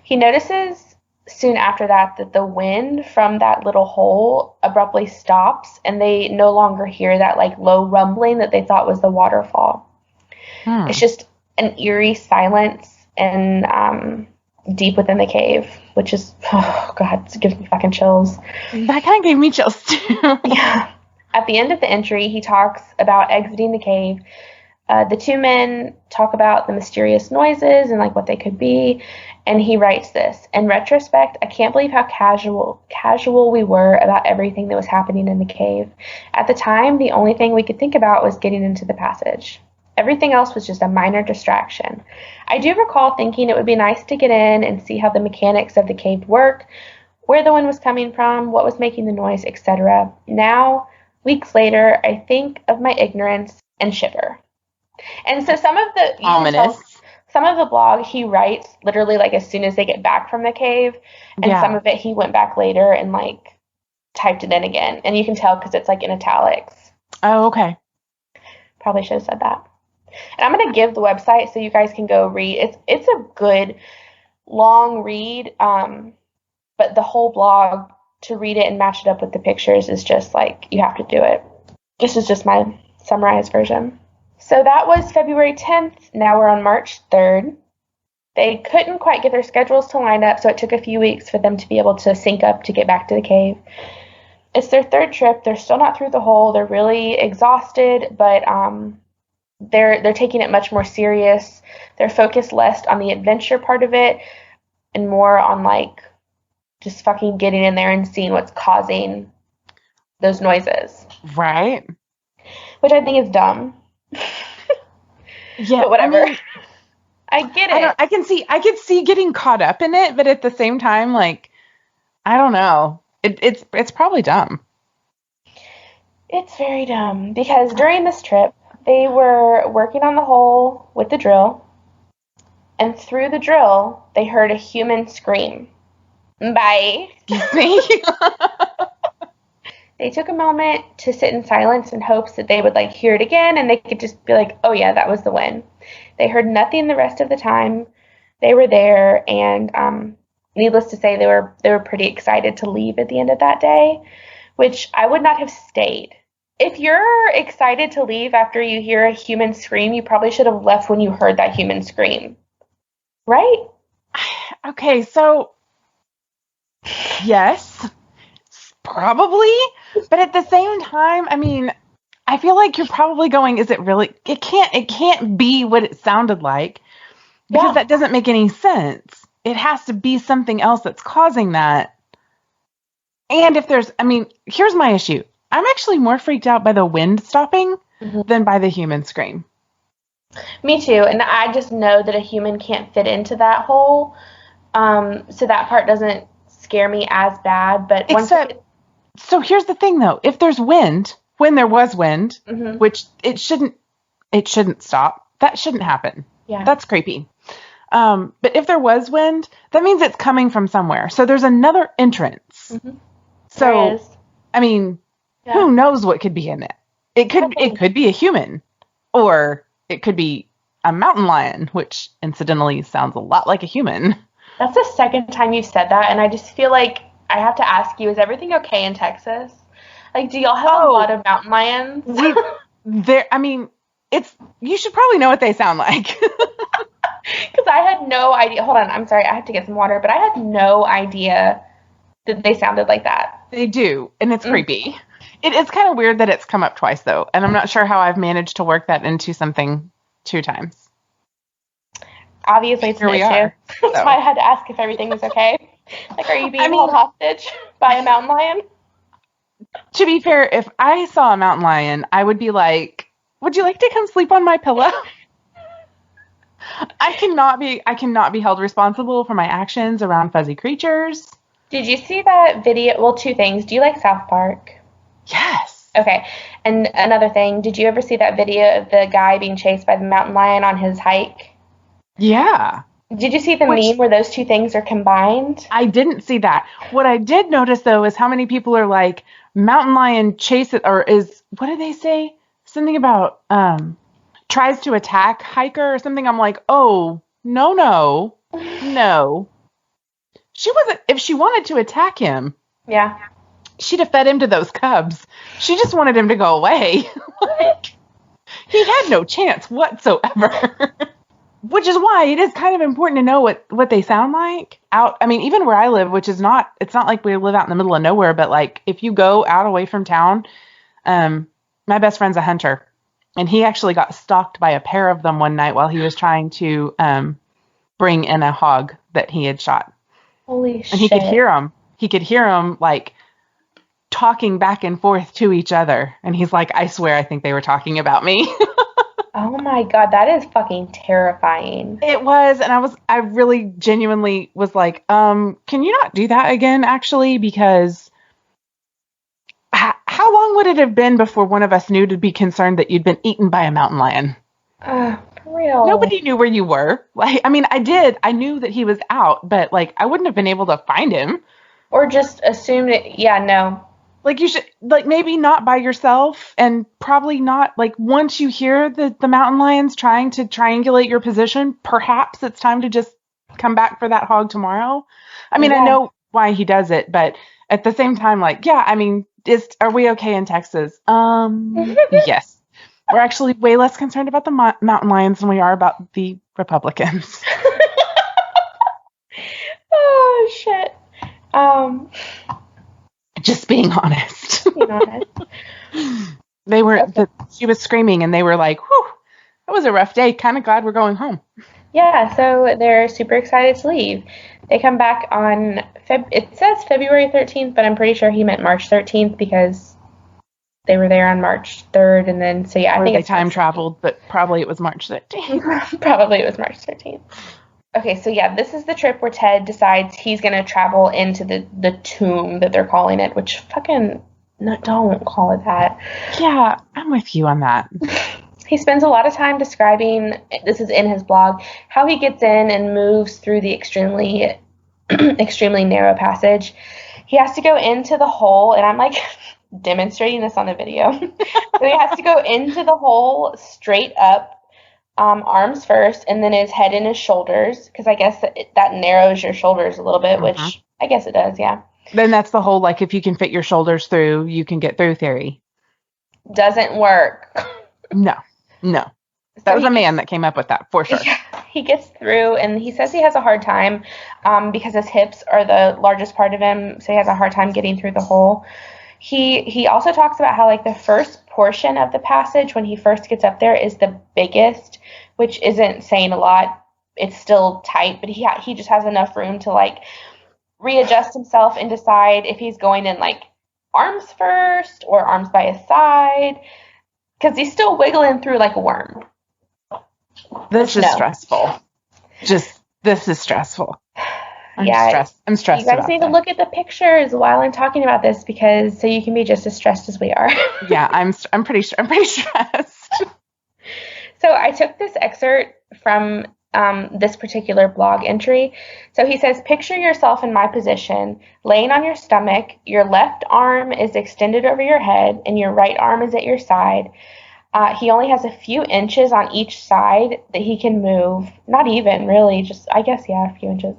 He notices soon after that the wind from that little hole abruptly stops, and they no longer hear that like low rumbling that they thought was the waterfall. It's just an eerie silence and deep within the cave, which is, oh God, it gives me fucking chills. That kind of gave me chills too. Yeah. At the end of the entry, he talks about exiting the cave. The 2 men talk about the mysterious noises and like what they could be. And he writes this: in retrospect, I can't believe how casual we were about everything that was happening in the cave. At the time, the only thing we could think about was getting into the passage. Everything else was just a minor distraction. I do recall thinking it would be nice to get in and see how the mechanics of the cave work, where the wind was coming from, what was making the noise, etc. Now, weeks later, I think of my ignorance and shiver. And so some of the blog he writes literally like as soon as they get back from the cave, and some of it he went back later and like typed it in again, and you can tell because it's like in italics. Oh, okay. Probably should have said that. And I'm gonna give the website so you guys can go read. It's a good long read, but the whole blog, to read it and match it up with the pictures, is just like, you have to do it. This is just my summarized version. So that was February 10th. Now we're on March 3rd. They couldn't quite get their schedules to line up, so it took a few weeks for them to be able to sync up to get back to the cave. it's their third trip. They're still not through the hole. They're really exhausted, but they're taking it much more serious. They're focused less on the adventure part of it and more on like just fucking getting in there and seeing what's causing those noises. Right. Which I think is dumb. Yeah. But whatever. I get it. I can see getting caught up in it, but at the same time, like, I don't know. It's probably dumb. It's very dumb because during this trip, they were working on the hole with the drill, and through the drill, they heard a human scream. Bye. Excuse me. They took a moment to sit in silence in hopes that they would like hear it again and they could just be like, oh yeah, that was the wind. They heard nothing the rest of the time. They were there, and needless to say, they were pretty excited to leave at the end of that day, which I would not have stayed. If you're excited to leave after you hear a human scream, you probably should have left when you heard that human scream. Right? Okay, so yes, probably, but at the same time, I mean, I feel like you're probably going, is it really, it can't be what it sounded like, because that doesn't make any sense. It has to be something else that's causing that. And if there's, I mean, here's my issue. I'm actually more freaked out by the wind stopping than by the human scream. Me too. And I just know that a human can't fit into that hole. So that part doesn't scare me as bad. But so here's the thing though. If there's wind, when there was wind, which it shouldn't stop. That shouldn't happen. Yeah. That's creepy. But if there was wind, that means it's coming from somewhere. So there's another entrance. So, I mean, who knows what could be in it? It could be a human, or it could be a mountain lion, which incidentally sounds a lot like a human. That's the second time you've said that, and I just feel like I have to ask you, is everything okay in Texas? Like, do y'all have a lot of mountain lions? I mean, you should probably know what they sound like. Because I had no idea. Hold on, I'm sorry, I have to get some water, but I had no idea that they sounded like that. They do, and it's creepy. It's kind of weird that it's come up twice, though, and I'm not sure how I've managed to work that into something 2 times. Obviously, it's an issue. That's why I had to ask if everything was okay. Like, are you being held hostage by a mountain lion? To be fair, if I saw a mountain lion, I would be like, would you like to come sleep on my pillow? I cannot be held responsible for my actions around fuzzy creatures. Did you see that video? Well, 2 things. Do you like South Park? Yes. Okay. And another thing, did you ever see that video of the guy being chased by the mountain lion on his hike? Yeah. Did you see the meme where those 2 things are combined? I didn't see that. What I did notice, though, is how many people are like, mountain lion chase it, or is, what did they say? Something about, tries to attack hiker or something. I'm like, oh, no. She wasn't, if she wanted to attack him. Yeah. She'd have fed him to those cubs. She just wanted him to go away. Like, he had no chance whatsoever. Which is why it is kind of important to know what they sound like out. I mean, even where I live, which is not, it's not like we live out in the middle of nowhere, but like if you go out away from town, my best friend's a hunter, and he actually got stalked by a pair of them one night while he was trying to bring in a hog that he had shot. Holy shit. And he could hear them. He could hear them like talking back and forth to each other. And he's like, I swear, I think they were talking about me. Oh my God, that is fucking terrifying. It was, and I really genuinely was like, can you not do that again, actually? Because how long would it have been before one of us knew to be concerned that you'd been eaten by a mountain lion? For real. Nobody knew where you were. Like, I mean, I knew that he was out, but like, I wouldn't have been able to find him. Or just assume that, yeah, no. Like, you should, like, maybe not by yourself, and probably not, like, once you hear the mountain lions trying to triangulate your position, perhaps it's time to just come back for that hog tomorrow. I mean, I know why he does it, but at the same time, like, yeah, I mean, are we okay in Texas? Yes. We're actually way less concerned about the mountain lions than we are about the Republicans. Oh, shit. Just being honest. Being honest. They were. Okay. She was screaming, and they were like, "Whew, that was a rough day. Kind of glad we're going home." Yeah, so they're super excited to leave. They come back on it says February 13th, but I'm pretty sure he meant March 13th because they were there on March 3rd, and then so yeah, I think they it's time traveled, but probably it was March 13th. Probably it was March 13th. Okay, so yeah, this is the trip where Ted decides he's gonna travel into the tomb that they're calling it, which fucking no, don't call it that. Yeah, I'm with you on that. He spends a lot of time describing, this is in his blog, how he gets in and moves through the extremely narrow passage. He has to go into the hole, and I'm like demonstrating this on the video. So he has to go into the hole straight up, arms first, and then his head and his shoulders, because I guess that narrows your shoulders a little bit, which I guess it does, yeah. Then that's the whole, like, if you can fit your shoulders through, you can get through theory. Doesn't work. No. That was a man that came up with that, for sure. He gets through, and he says he has a hard time because his hips are the largest part of him, so he has a hard time getting through the hole. He also talks about how, like, the first portion of the passage, when he first gets up there, is the biggest, which isn't saying a lot. It's still tight, but he just has enough room to, like, readjust himself and decide if he's going in, like, arms first or arms by his side, because he's still wiggling through like a worm. This is stressful. This is stressful. I'm stressed. You guys need to look at the pictures while I'm talking about this, because so you can be just as stressed as we are. Yeah, I'm pretty stressed. So I took this excerpt from this particular blog entry. So he says, picture yourself in my position, laying on your stomach. Your left arm is extended over your head, and your right arm is at your side. He only has a few inches on each side that he can move. Not even, really, just, I guess, yeah, a few inches.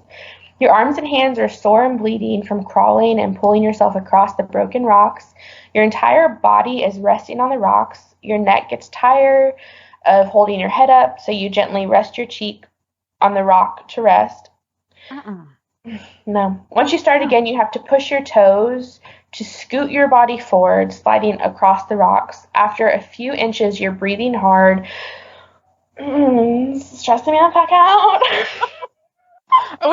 Your arms and hands are sore and bleeding from crawling and pulling yourself across the broken rocks. Your entire body is resting on the rocks. Your neck gets tired of holding your head up, so you gently rest your cheek on the rock to rest. No. Once you start again, you have to push your toes to scoot your body forward, sliding across the rocks. After a few inches, you're breathing hard. Stressing me the fuck out. I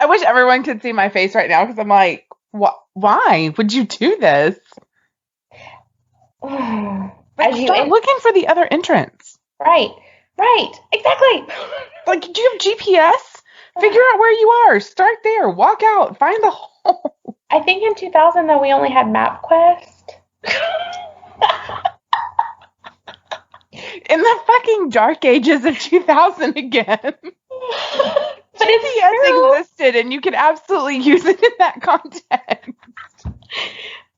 wish everyone could see my face right now, because I'm like, why would you do this? Start looking for the other entrance. Right, exactly. Like, do you have GPS? Figure out where you are. Start there. Walk out. Find the hole. I think in 2000, though, we only had MapQuest. In the fucking dark ages of 2000 again. But GPS existed, and you could absolutely use it in that context.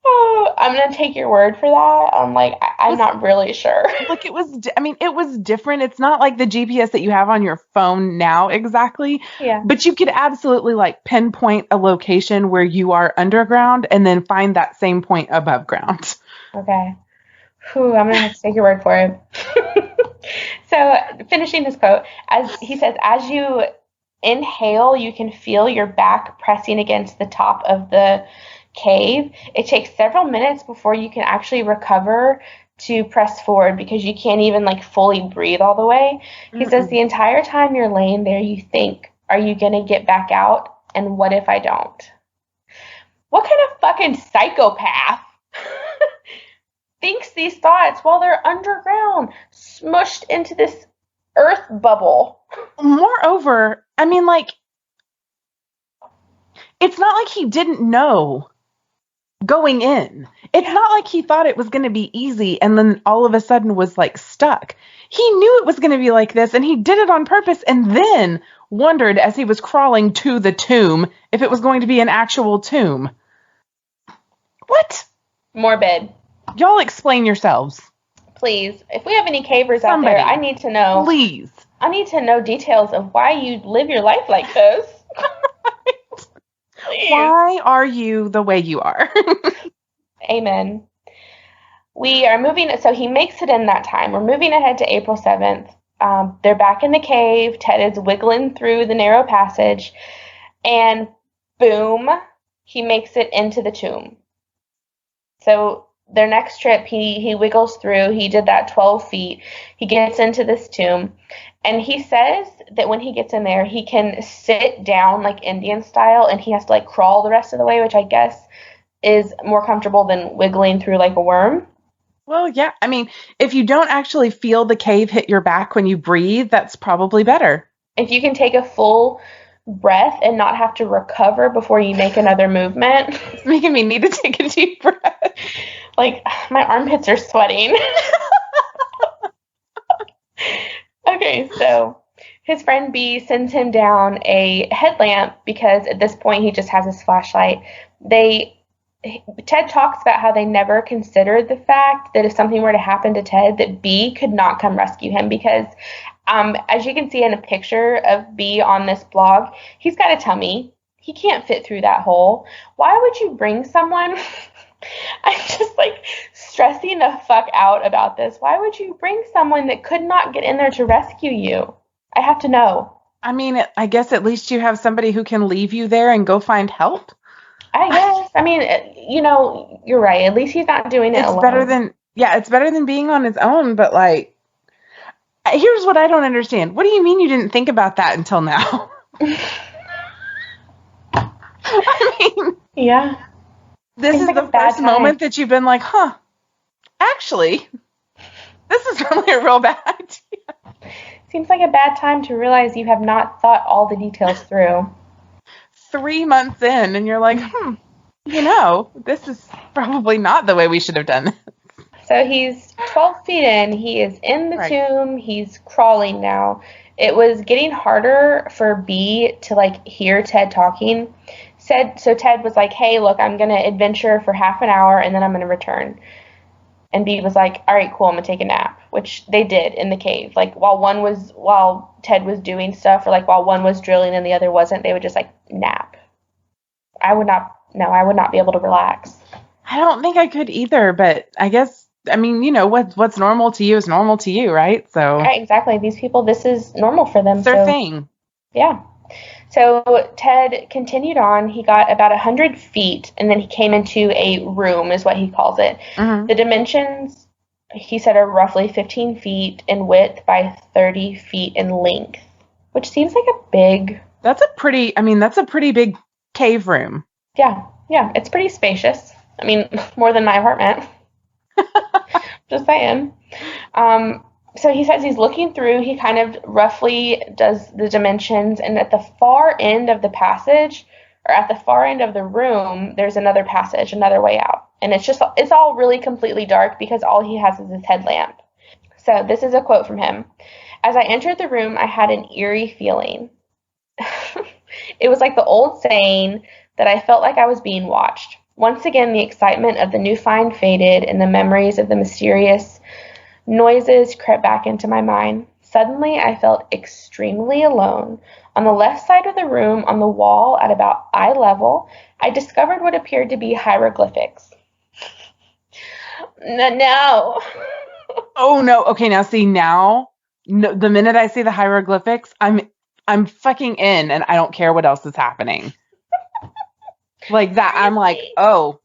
Oh, I'm going to take your word for that. I'm like, I'm not really sure. Like, it was different. It's not like the GPS that you have on your phone now exactly. Yeah. But you could absolutely, like, pinpoint a location where you are underground and then find that same point above ground. Okay. Whew, I'm going to have to take your word for it. So, finishing this quote, as he says, as you inhale, you can feel your back pressing against the top of the cave. It takes several minutes before you can actually recover to press forward, because you can't even, like, fully breathe all the way. He says the entire time you're laying there, you think, are you going to get back out? And what if I don't? What kind of fucking psychopath thinks these thoughts while they're underground, smushed into this earth bubble? Moreover, I mean, like, it's not like he didn't know going in. It's not like he thought it was going to be easy and then all of a sudden was, like, stuck. He knew it was going to be like this, and he did it on purpose, and then wondered as he was crawling to the tomb if it was going to be an actual tomb. What? Morbid. Y'all explain yourselves. Please. If we have any cavers out there, I need to know. Please. I need to know details of why you live your life like this. Why are you the way you are? Amen. We are moving, so he makes it in that time. We're moving ahead to April 7th. They're back in the cave. Ted is wiggling through the narrow passage. And boom, he makes it into the tomb. So their next trip, he wiggles through. He did that 12 feet. He gets into this tomb, and he says that when he gets in there, he can sit down like Indian style, and he has to like crawl the rest of the way, which I guess is more comfortable than wiggling through like a worm. Well, yeah. I mean, if you don't actually feel the cave hit your back when you breathe, that's probably better. If you can take a full breath and not have to recover before you make another movement. It's making me need to take a deep breath. Like, my armpits are sweating. Okay, so his friend B sends him down a headlamp because at this point he just has his flashlight. Ted talks about how they never considered the fact that if something were to happen to Ted, that B could not come rescue him because, as you can see in a picture of B on this blog, he's got a tummy. He can't fit through that hole. Why would you bring someone? I'm just like stressing the fuck out about this. Why would you bring someone that could not get in there to rescue you? I have to know. I mean, I guess at least you have somebody who can leave you there and go find help. I guess. I mean, you're right. At least he's not doing it alone. It's better than being on his own, but like, here's what I don't understand. What do you mean you didn't think about that until now? I mean, yeah. This is like the first moment that you've been like, huh, actually, this is really a real bad idea. Seems like a bad time to realize you have not thought all the details through. 3 months in, and you're like, this is probably not the way we should have done this. So he's 12 feet in. He is in the tomb. He's crawling now. It was getting harder for B to like hear Ted talking. So Ted was like, hey, look, I'm going to adventure for half an hour and then I'm going to return. And B was like, all right, cool, I'm going to take a nap, which they did in the cave. Like while Ted was doing stuff, or like while one was drilling and the other wasn't, they would just like nap. I would not be able to relax. I don't think I could either, but I guess, I mean, what's normal to you is normal to you, right? So right, exactly. These people, this is normal for them. It's their thing. Yeah. So Ted continued on. He got about 100 feet, and then he came into a room, is what he calls it. Mm-hmm. The dimensions, he said, are roughly 15 feet in width by 30 feet in length, which seems like a big... That's a pretty big cave room. Yeah, it's pretty spacious. I mean, more than my apartment. Just saying. So he says he's looking through. He kind of roughly does the dimensions, and at the far end of the passage, or at the far end of the room, there's another passage, another way out. And it's all really completely dark because all he has is his headlamp. So this is a quote from him. As I entered the room, I had an eerie feeling. It was like the old saying that I felt like I was being watched. Once again, the excitement of the new find faded, and the memories of the mysterious noises crept back into my mind. Suddenly, I felt extremely alone. On the left side of the room, on the wall at about eye level, I discovered what appeared to be hieroglyphics. No. Oh, no. Okay, now see, the minute I see the hieroglyphics, I'm fucking in, and I don't care what else is happening. Like that, I'm like, oh,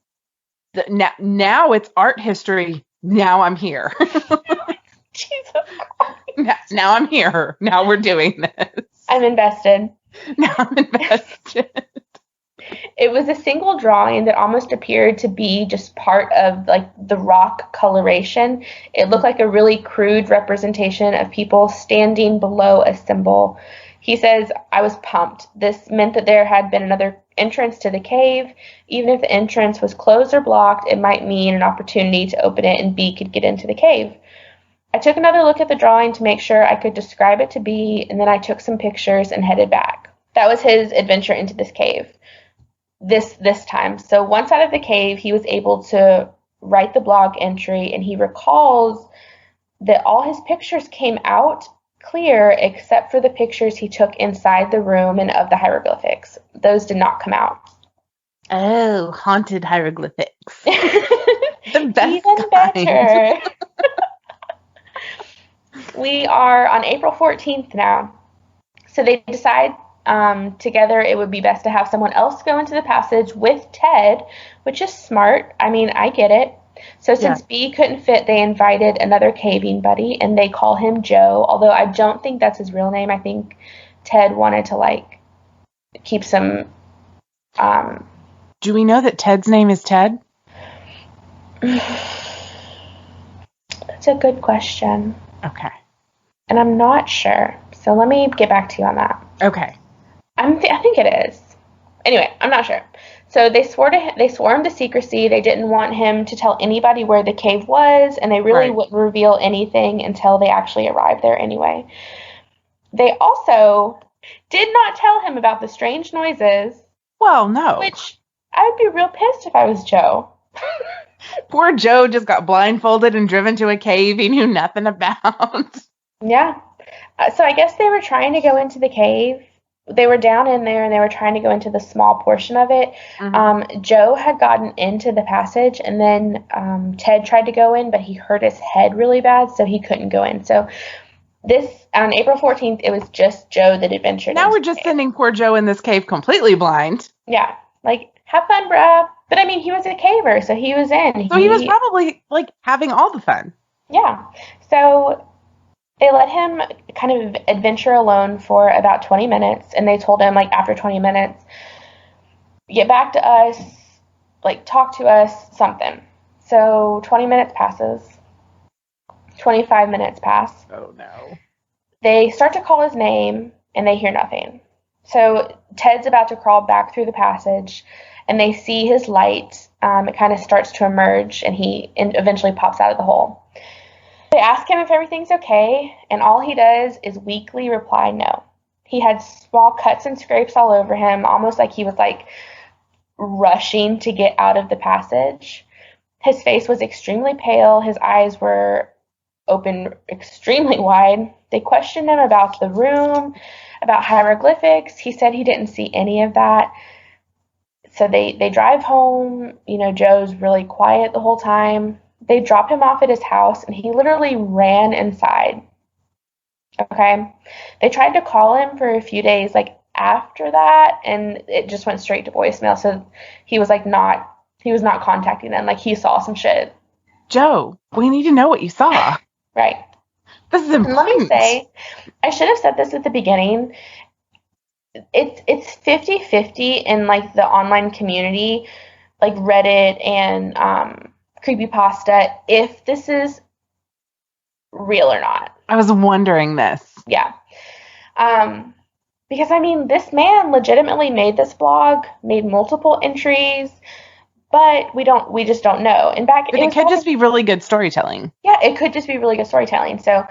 now it's art history. Now I'm here. Jesus Christ. Now I'm here. Now we're doing this. I'm invested. Now I'm invested. It was a single drawing that almost appeared to be just part of like the rock coloration. It looked like a really crude representation of people standing below a symbol. He says, I was pumped. This meant that there had been another entrance to the cave. Even if the entrance was closed or blocked, it might mean an opportunity to open it and B could get into the cave. I took another look at the drawing to make sure I could describe it to B, and then I took some pictures and headed back. That was his adventure into this cave. This time. So once out of the cave, he was able to write the blog entry, and he recalls that all his pictures came out clear except for the pictures he took inside the room and of the hieroglyphics. Those did not come out. Oh, haunted hieroglyphics. The best Even better. We are on April 14th now. So they decide together it would be best to have someone else go into the passage with Ted, which is smart. I mean, I get it. So since B couldn't fit, they invited another caving buddy, and they call him Joe, although I don't think that's his real name. I think Ted wanted to, like, keep some... Do we know that Ted's name is Ted? That's a good question. Okay. And I'm not sure. So let me get back to you on that. Okay. I think it is. Anyway, I'm not sure. So they swore him to secrecy. They didn't want him to tell anybody where the cave was, and they really wouldn't reveal anything until they actually arrived there anyway. They also did not tell him about the strange noises. Well, no. Which I would be real pissed if I was Joe. Poor Joe just got blindfolded and driven to a cave he knew nothing about. Yeah. So I guess they were trying to go into the cave. They were down in there and they were trying to go into the small portion of it. Mm-hmm. Joe had gotten into the passage, and then Ted tried to go in, but he hurt his head really bad, so he couldn't go in. So this, on April 14th, it was just Joe that adventured. Now we're just sending poor Joe in this cave completely blind. Yeah. Like, have fun, bruh. But I mean, he was a caver, so he was in. So he was probably, like, having all the fun. Yeah. So they let him kind of adventure alone for about 20 minutes, and they told him, like, after 20 minutes, get back to us, like, talk to us, something. So 20 minutes passes. 25 minutes pass. Oh, no. They start to call his name, and they hear nothing. So Ted's about to crawl back through the passage, and they see his light. It kind of starts to emerge, and he eventually pops out of the hole. They ask him if everything's okay, and all he does is weakly reply no. He had small cuts and scrapes all over him, almost like he was, like, rushing to get out of the passage. His face was extremely pale. His eyes were open extremely wide. They questioned him about the room, about hieroglyphics. He said he didn't see any of that. So they drive home. You know, Joe's really quiet the whole time. They drop him off at his house, and he literally ran inside. Okay? They tried to call him for a few days, like, after that, and it just went straight to voicemail. So he was, like, he was not contacting them. Like, he saw some shit. Joe, we need to know what you saw. Right. This is important. And let me say, I should have said this at the beginning. It's 50-50 in, like, the online community, like Reddit and creepypasta, if this is real or not. I was wondering this. Yeah. Because, I mean, this man legitimately made this blog, made multiple entries, but we just don't know. And it could just be really good storytelling. Yeah, it could just be really good storytelling. So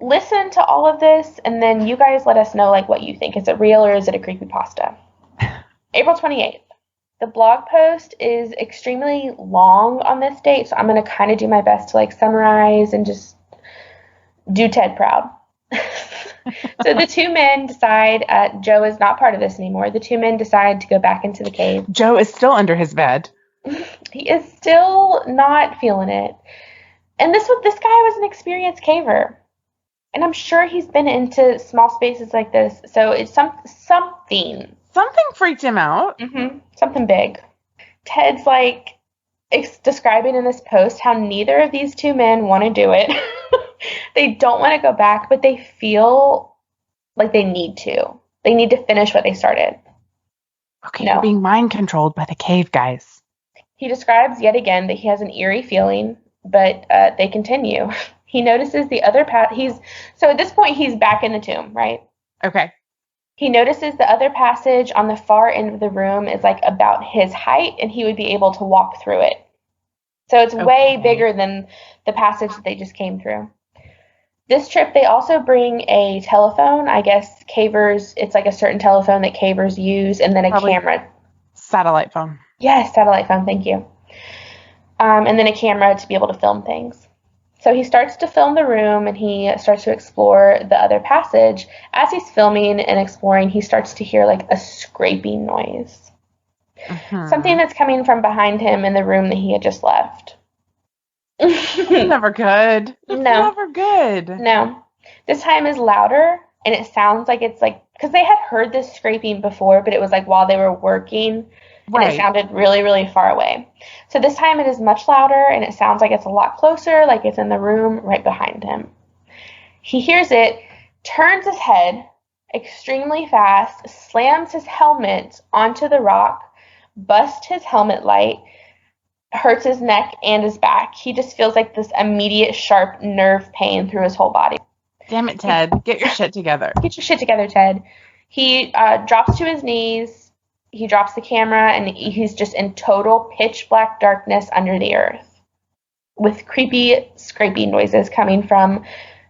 listen to all of this, and then you guys let us know, like, what you think. Is it real or is it a creepypasta? April 28th. The blog post is extremely long on this date, so I'm going to kind of do my best to, like, summarize and just do Ted proud. So the two men decide, Joe is not part of this anymore. The two men decide to go back into the cave. Joe is still under his bed. He is still not feeling it. And this guy was an experienced caver. And I'm sure he's been into small spaces like this. So it's something. Something freaked him out. Mm-hmm. Something big. Ted's, like, describing in this post how neither of these two men want to do it. They don't want to go back, but they feel like they need to. They need to finish what they started. Okay, you're being mind controlled by the cave guys. He describes yet again that he has an eerie feeling, but they continue. He notices the other so at this point, he's back in the tomb, right? Okay. He notices the other passage on the far end of the room is, like, about his height, and he would be able to walk through it. So it's way bigger than the passage that they just came through. This trip, they also bring a telephone. I guess cavers, it's like a certain telephone that cavers use, and then Probably camera. Satellite phone. Yes, satellite phone, thank you. And then a camera to be able to film things. So he starts to film the room, and he starts to explore the other passage. As he's filming and exploring, he starts to hear, like, a scraping noise. Mm-hmm. Something that's coming from behind him in the room that he had just left. It's never good. It's never good. No. This time is louder, and it sounds like it's, like, because they had heard this scraping before, but it was like while they were working, and it Right. sounded really, really far away. So this time it is much louder, and it sounds like it's a lot closer, like it's in the room right behind him. He hears it, turns his head extremely fast, slams his helmet onto the rock, busts his helmet light, hurts his neck and his back. He just feels like this immediate sharp nerve pain through his whole body. Damn it, Ted. Get your shit together. Get your shit together, Ted. He drops to his knees. He drops the camera, and he's just in total pitch black darkness under the earth, with creepy, scrapey noises coming from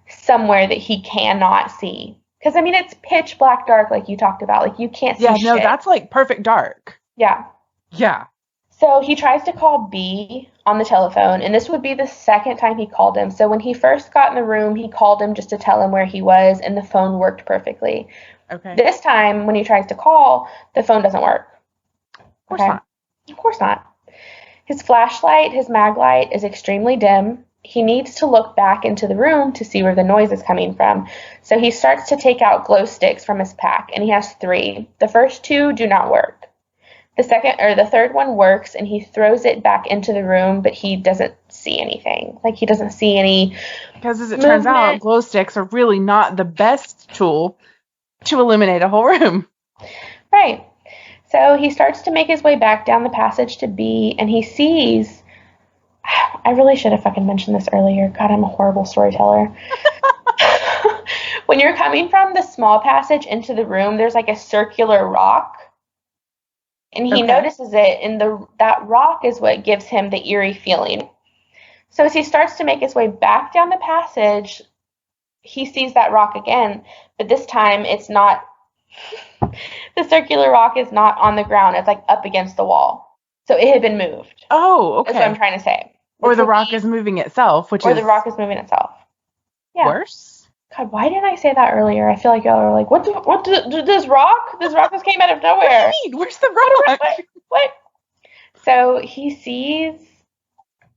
somewhere that he cannot see. Because, I mean, it's pitch black dark, like you talked about. Like, you can't see shit. Yeah, no, that's like perfect dark. Yeah. Yeah. So he tries to call B on the telephone, and this would be the second time he called him. So when he first got in the room, he called him just to tell him where he was, and the phone worked perfectly. Okay. This time, when he tries to call, the phone doesn't work. Of course not. Of course not. His flashlight, his mag light, is extremely dim. He needs to look back into the room to see where the noise is coming from. So he starts to take out glow sticks from his pack, and he has 3. The first 2 do not work. The third one works, and he throws it back into the room, but he doesn't see anything. Like, he doesn't see any Because as it turns out, glow sticks are really not the best tool to illuminate a whole room. Right. So he starts to make his way back down the passage to B, and he sees... I really should have fucking mentioned this earlier. God, I'm a horrible storyteller. When you're coming from the small passage into the room, there's like a circular rock. And he notices it, and that rock is what gives him the eerie feeling. So as he starts to make his way back down the passage, he sees that rock again, but this time it's not... the circular rock is not on the ground. It's like up against the wall. So it had been moved. Oh, okay. That's what I'm trying to say. Or the rock is moving itself, Or the rock is moving itself. Yeah. Worse? God, why didn't I say that earlier? I feel like y'all are like, this rock? This rock just came out of nowhere. What do you mean? Where's the rock? What? So he sees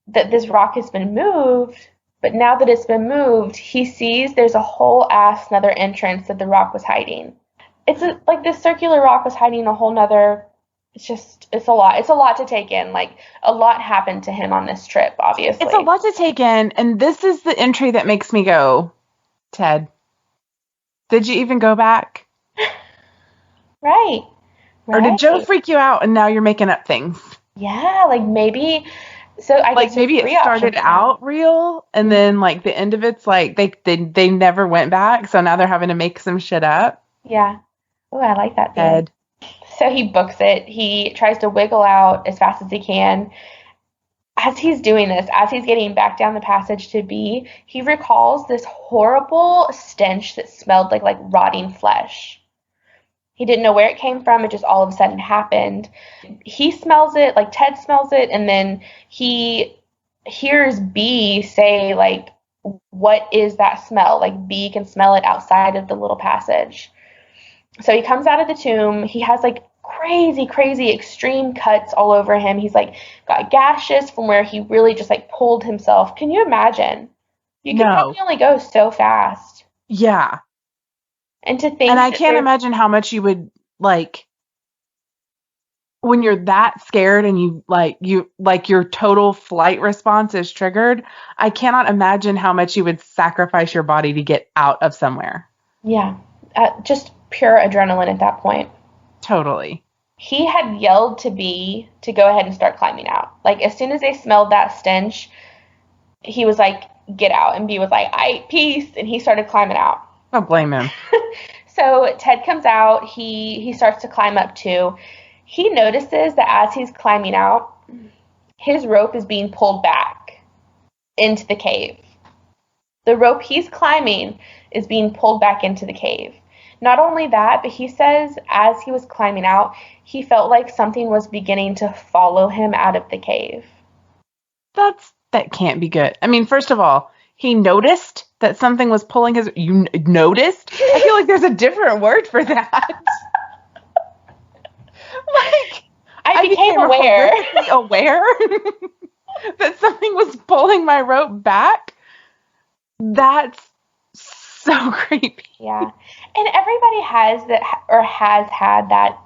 that this rock has been moved, but now that it's been moved, he sees there's a whole ass another entrance that the rock was hiding. Like this circular rock was hiding a whole nother... It's a lot. It's a lot to take in. Like, a lot happened to him on this trip, obviously. It's a lot to take in, and this is the entry that makes me go, Ted, did you even go back? Right. Or did Joe freak you out and now you're making up things? Yeah, like maybe... So I like maybe it started out real, and then like the end of it's like they never went back, so now they're having to make some shit up. Yeah. Oh, I like that. Ted. So he books it. He tries to wiggle out as fast as he can. As he's doing this, as he's getting back down the passage to B, he recalls this horrible stench that smelled like rotting flesh. He didn't know where it came from. It just all of a sudden happened. He smells it, like Ted smells it, and then he hears B say, like, what is that smell? Like, B can smell it outside of the little passage. So he comes out of the tomb. He has like crazy extreme cuts all over him. He's like got gashes from where he really just like pulled himself. Can you imagine? You can probably only go so fast. Yeah. And to think... And I can't imagine how much you would like when you're that scared and you your total flight response is triggered. I cannot imagine how much you would sacrifice your body to get out of somewhere. Yeah. Just pure adrenaline at that point. Totally. He had yelled to B to go ahead and start climbing out. Like, as soon as they smelled that stench, he was like, get out. And B was like, peace. And he started climbing out. Don't blame him. So Ted comes out. He starts to climb up too. He notices that as he's climbing out, his rope is being pulled back into the cave. The rope he's climbing is being pulled back into the cave. Not only that, but he says as he was climbing out, he felt like something was beginning to follow him out of the cave. That can't be good. I mean, first of all, he noticed that something was pulling his... You noticed? I feel like there's a different word for that. Like, I became aware that something was pulling my rope back. That's so creepy. Yeah. And everybody has that, or has had that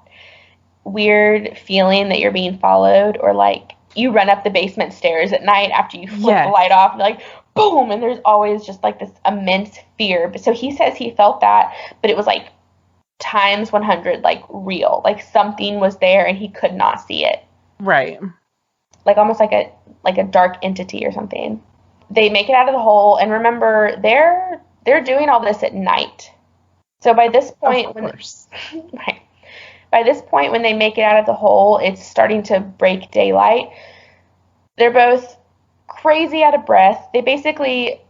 weird feeling that you're being followed, or like you run up the basement stairs at night after you flip the light off, and like boom, and there's always just like this immense fear. But so he says he felt that, but it was like times 100, like real, like something was there and he could not see it. Right. Like almost like a dark entity or something. They make it out of the hole, and remember, they're doing all this at night. So by this point, right. By this point, when they make it out of the hole, it's starting to break daylight. They're both crazy out of breath. They basically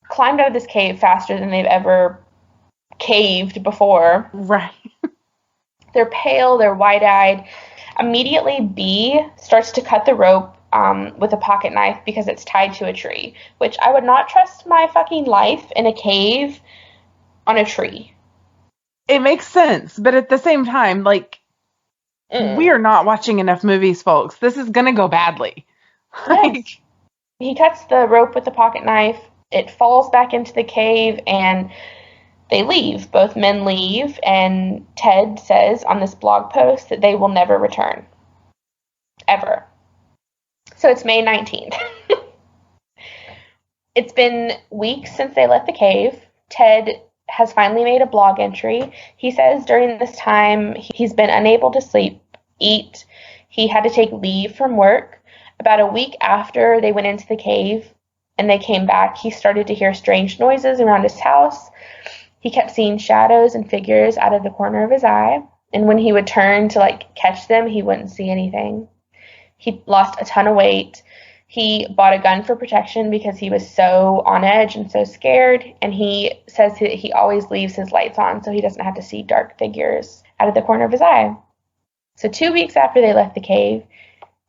climbed out of this cave faster than they've ever caved before. Right. They're pale, they're wide-eyed. Immediately, B starts to cut the rope with a pocket knife because it's tied to a tree, which I would not trust my fucking life in a cave on a tree. It makes sense, but at the same time, like, we are not watching enough movies, folks. This is gonna go badly. Yes. He cuts the rope with the pocket knife. It falls back into the cave, and they leave. Both men leave, and Ted says on this blog post that they will never return. Ever. So it's May 19th. It's been weeks since they left the cave. Ted has finally made a blog entry. He says during this time he's been unable to sleep, eat. He had to take leave from work. About a week after they went into the cave and they came back, he started to hear strange noises around his house. He kept seeing shadows and figures out of the corner of his eye. And when he would turn to like catch them, he wouldn't see anything. He lost a ton of weight. He bought a gun for protection because he was so on edge and so scared. And he says that he always leaves his lights on so he doesn't have to see dark figures out of the corner of his eye. So 2 weeks after they left the cave,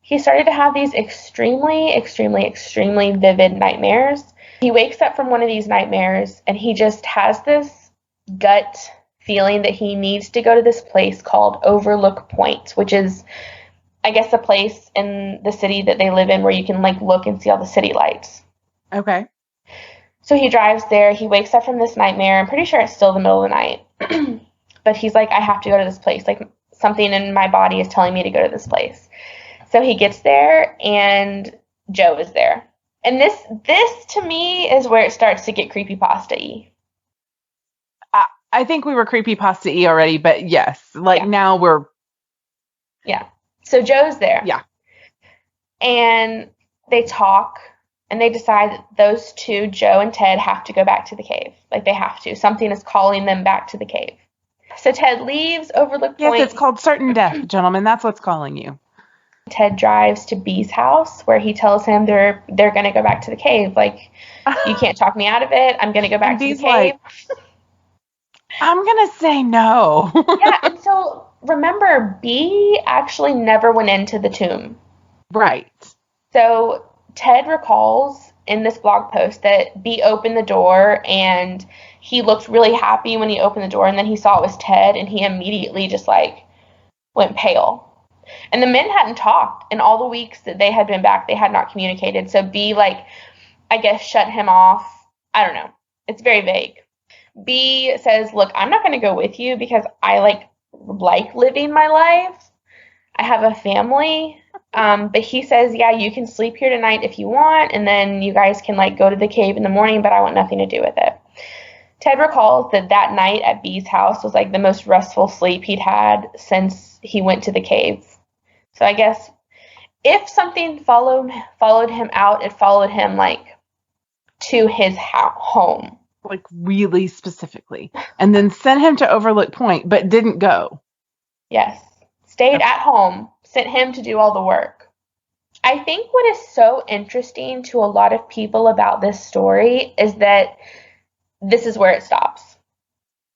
he started to have these extremely, extremely, extremely vivid nightmares. He wakes up from one of these nightmares and he just has this gut feeling that he needs to go to this place called Overlook Point, which is, I guess, a place in the city that they live in where you can like look and see all the city lights. Okay. So he drives there. He wakes up from this nightmare. I'm pretty sure it's still the middle of the night. But he's like, I have to go to this place. Like something in my body is telling me to go to this place. So he gets there and Joe is there. And this to me is where it starts to get creepypasta-y. I think we were creepypasta-y already, but yes, like now we're... Yeah. So Joe's there. Yeah. And they talk, and they decide that those two, Joe and Ted, have to go back to the cave. Like, they have to. Something is calling them back to the cave. So Ted leaves Overlook Point. Yes, it's called certain death, gentlemen. That's what's calling you. Ted drives to B's house, where he tells him they're going to go back to the cave. Like, you can't talk me out of it. I'm going to go back to the cave. Like, I'm going to say no. Yeah, and so remember, B actually never went into the tomb. Right. So Ted recalls in this blog post that B opened the door and he looked really happy when he opened the door, and then he saw it was Ted and he immediately just like went pale. And the men hadn't talked in all the weeks that they had been back. They had not communicated. So B, like, I guess shut him off. I don't know. It's very vague. B says, look, I'm not going to go with you because I like living my life. I have a family. But he says, yeah, you can sleep here tonight if you want, and then you guys can like go to the cave in the morning, but I want nothing to do with it. Ted recalls that night at B's house was like the most restful sleep he'd had since he went to the cave. So I guess if something followed him out, it followed him like to his home. Like really specifically. And then sent him to Overlook Point, but didn't go. Yes. Stayed at home, sent him to do all the work. I think what is so interesting to a lot of people about this story is that this is where it stops.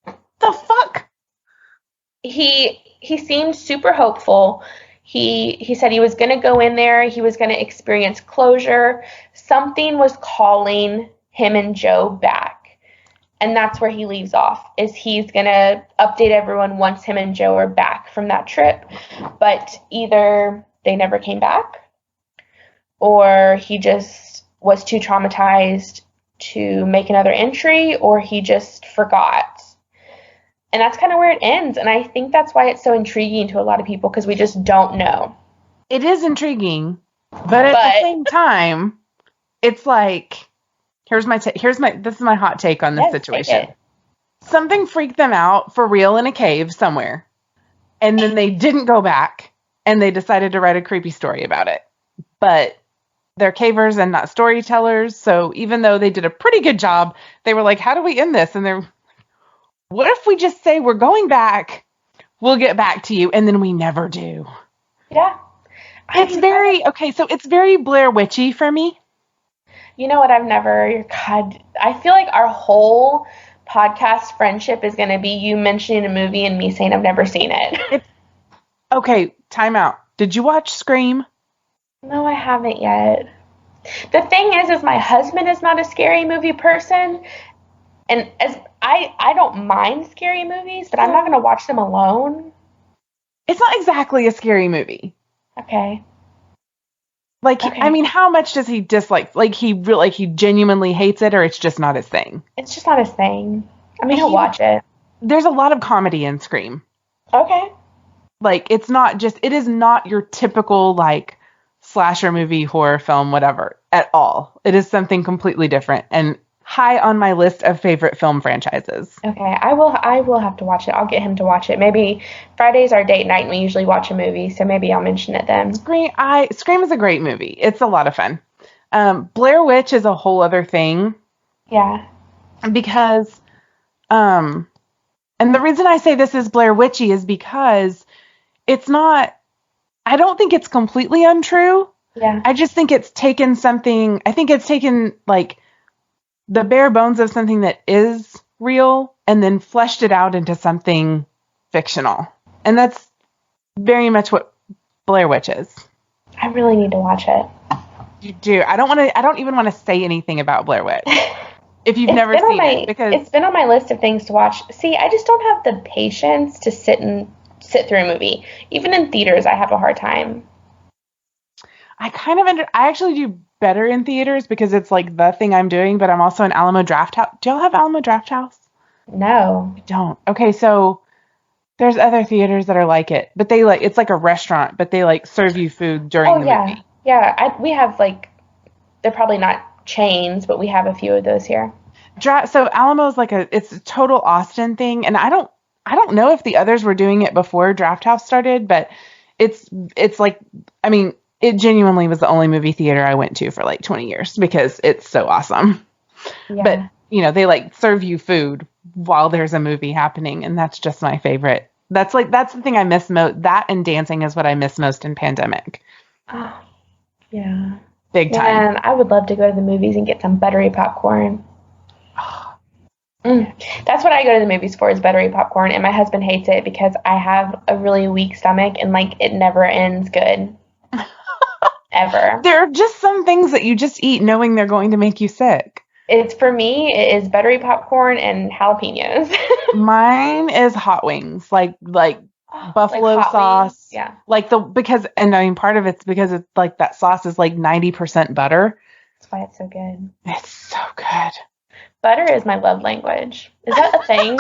The fuck? He seemed super hopeful. He said he was going to go in there. He was going to experience closure. Something was calling him and Joe back. And that's where he leaves off, is he's going to update everyone once him and Joe are back from that trip. But either they never came back, or he just was too traumatized to make another entry or he just forgot. And that's kind of where it ends. And I think that's why it's so intriguing to a lot of people, because we just don't know. It is intriguing, but at the same time, it's like, this is my hot take on this situation. Something freaked them out for real in a cave somewhere. And then they didn't go back and they decided to write a creepy story about it. But they're cavers and not storytellers. So even though they did a pretty good job, they were like, how do we end this? And they're, what if we just say we're going back, we'll get back to you, and then we never do? Yeah. It's very Blair Witchy for me. You know what? I feel like our whole podcast friendship is going to be you mentioning a movie and me saying I've never seen it. Okay, time out. Did you watch Scream? No, I haven't yet. The thing is my husband is not a scary movie person, and as I don't mind scary movies, but I'm not going to watch them alone. It's not exactly a scary movie. Okay. I mean, how much does he dislike? Like he genuinely hates it, or it's just not his thing? It's just not his thing. I mean, he'll watch it. There's a lot of comedy in Scream. Okay. It is not your typical slasher movie, horror film, whatever at all. It is something completely different and high on my list of favorite film franchises. Okay, I will have to watch it. I'll get him to watch it. Maybe Friday's our date night and we usually watch a movie, so maybe I'll mention it then. Scream is a great movie. It's a lot of fun. Blair Witch is a whole other thing. Yeah. Because and the reason I say this is Blair Witchy is because it's not, I don't think it's completely untrue. Yeah. I just think it's taken the bare bones of something that is real and then fleshed it out into something fictional. And that's very much what Blair Witch is. I really need to watch it. You do. I don't even want to say anything about Blair Witch. If you've never seen it, because it's been on my list of things to watch. See, I just don't have the patience to sit through a movie. Even in theaters, I have a hard time. I actually do better in theaters because it's the thing I'm doing, but I'm also an Alamo Drafthouse. Do y'all have Alamo Drafthouse? No. I don't. Okay, so there's other theaters that are like it, but it's like a restaurant, but they serve you food during the movie. Yeah, we have they're probably not chains, but we have a few of those here. So Alamo's it's a total Austin thing, and I don't know if the others were doing it before Drafthouse started, but it genuinely was the only movie theater I went to for 20 years because it's so awesome. Yeah. But they serve you food while there's a movie happening, and that's just my favorite. That's the thing I miss most. That and dancing is what I miss most in pandemic. Oh, yeah. Big time. Man, I would love to go to the movies and get some buttery popcorn. That's what I go to the movies for, is buttery popcorn, and my husband hates it because I have a really weak stomach and it never ends good. Ever. There are just some things that you just eat knowing they're going to make you sick. For me, it is buttery popcorn and jalapenos. Mine is hot wings, buffalo sauce. Wings? Yeah. Part of it's because it's that sauce is 90% butter. That's why it's so good. It's so good. Butter is my love language. Is that a thing?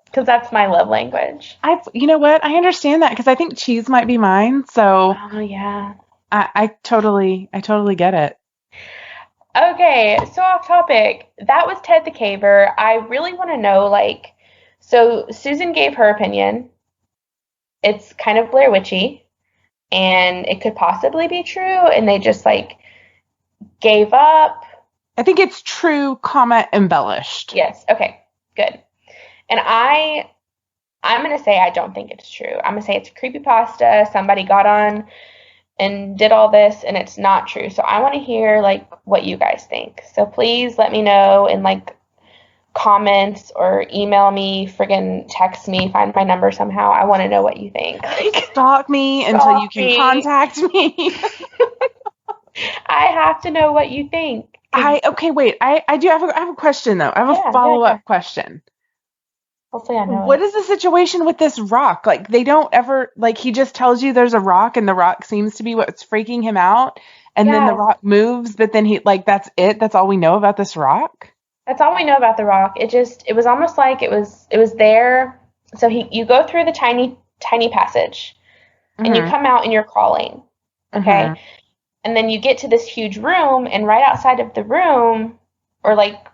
Because that's my love language. You know what? I understand that because I think cheese might be mine. So. Oh yeah. I totally get it. Okay, so off topic. That was Ted the Caver. I really want to know, so Susan gave her opinion. It's kind of Blair Witchy, and it could possibly be true, and they just gave up. I think it's true, embellished. Yes. Okay. Good. And I'm gonna say I don't think it's true. I'm gonna say it's a creepypasta. Somebody got on and did all this, and it's not true. So I want to hear what you guys think. So please let me know in comments or email me, friggin' text me, find my number somehow. I want to know what you think. Stalk me until you can contact me. I have to know what you think. Wait. I have a question though. I have a follow-up question. Hopefully I know. What is the situation with this rock? They don't ever, he just tells you there's a rock and the rock seems to be what's freaking him out. and then the Yeah, rock moves, but then that's it. That's all we know about this rock. that's all we know about the rock. It was almost like it was there. So you go through the tiny passage, and you Mm-hmm. come out and you're crawling. Okay, Mm-hmm. and then you get to this huge room, and right outside of the room, or like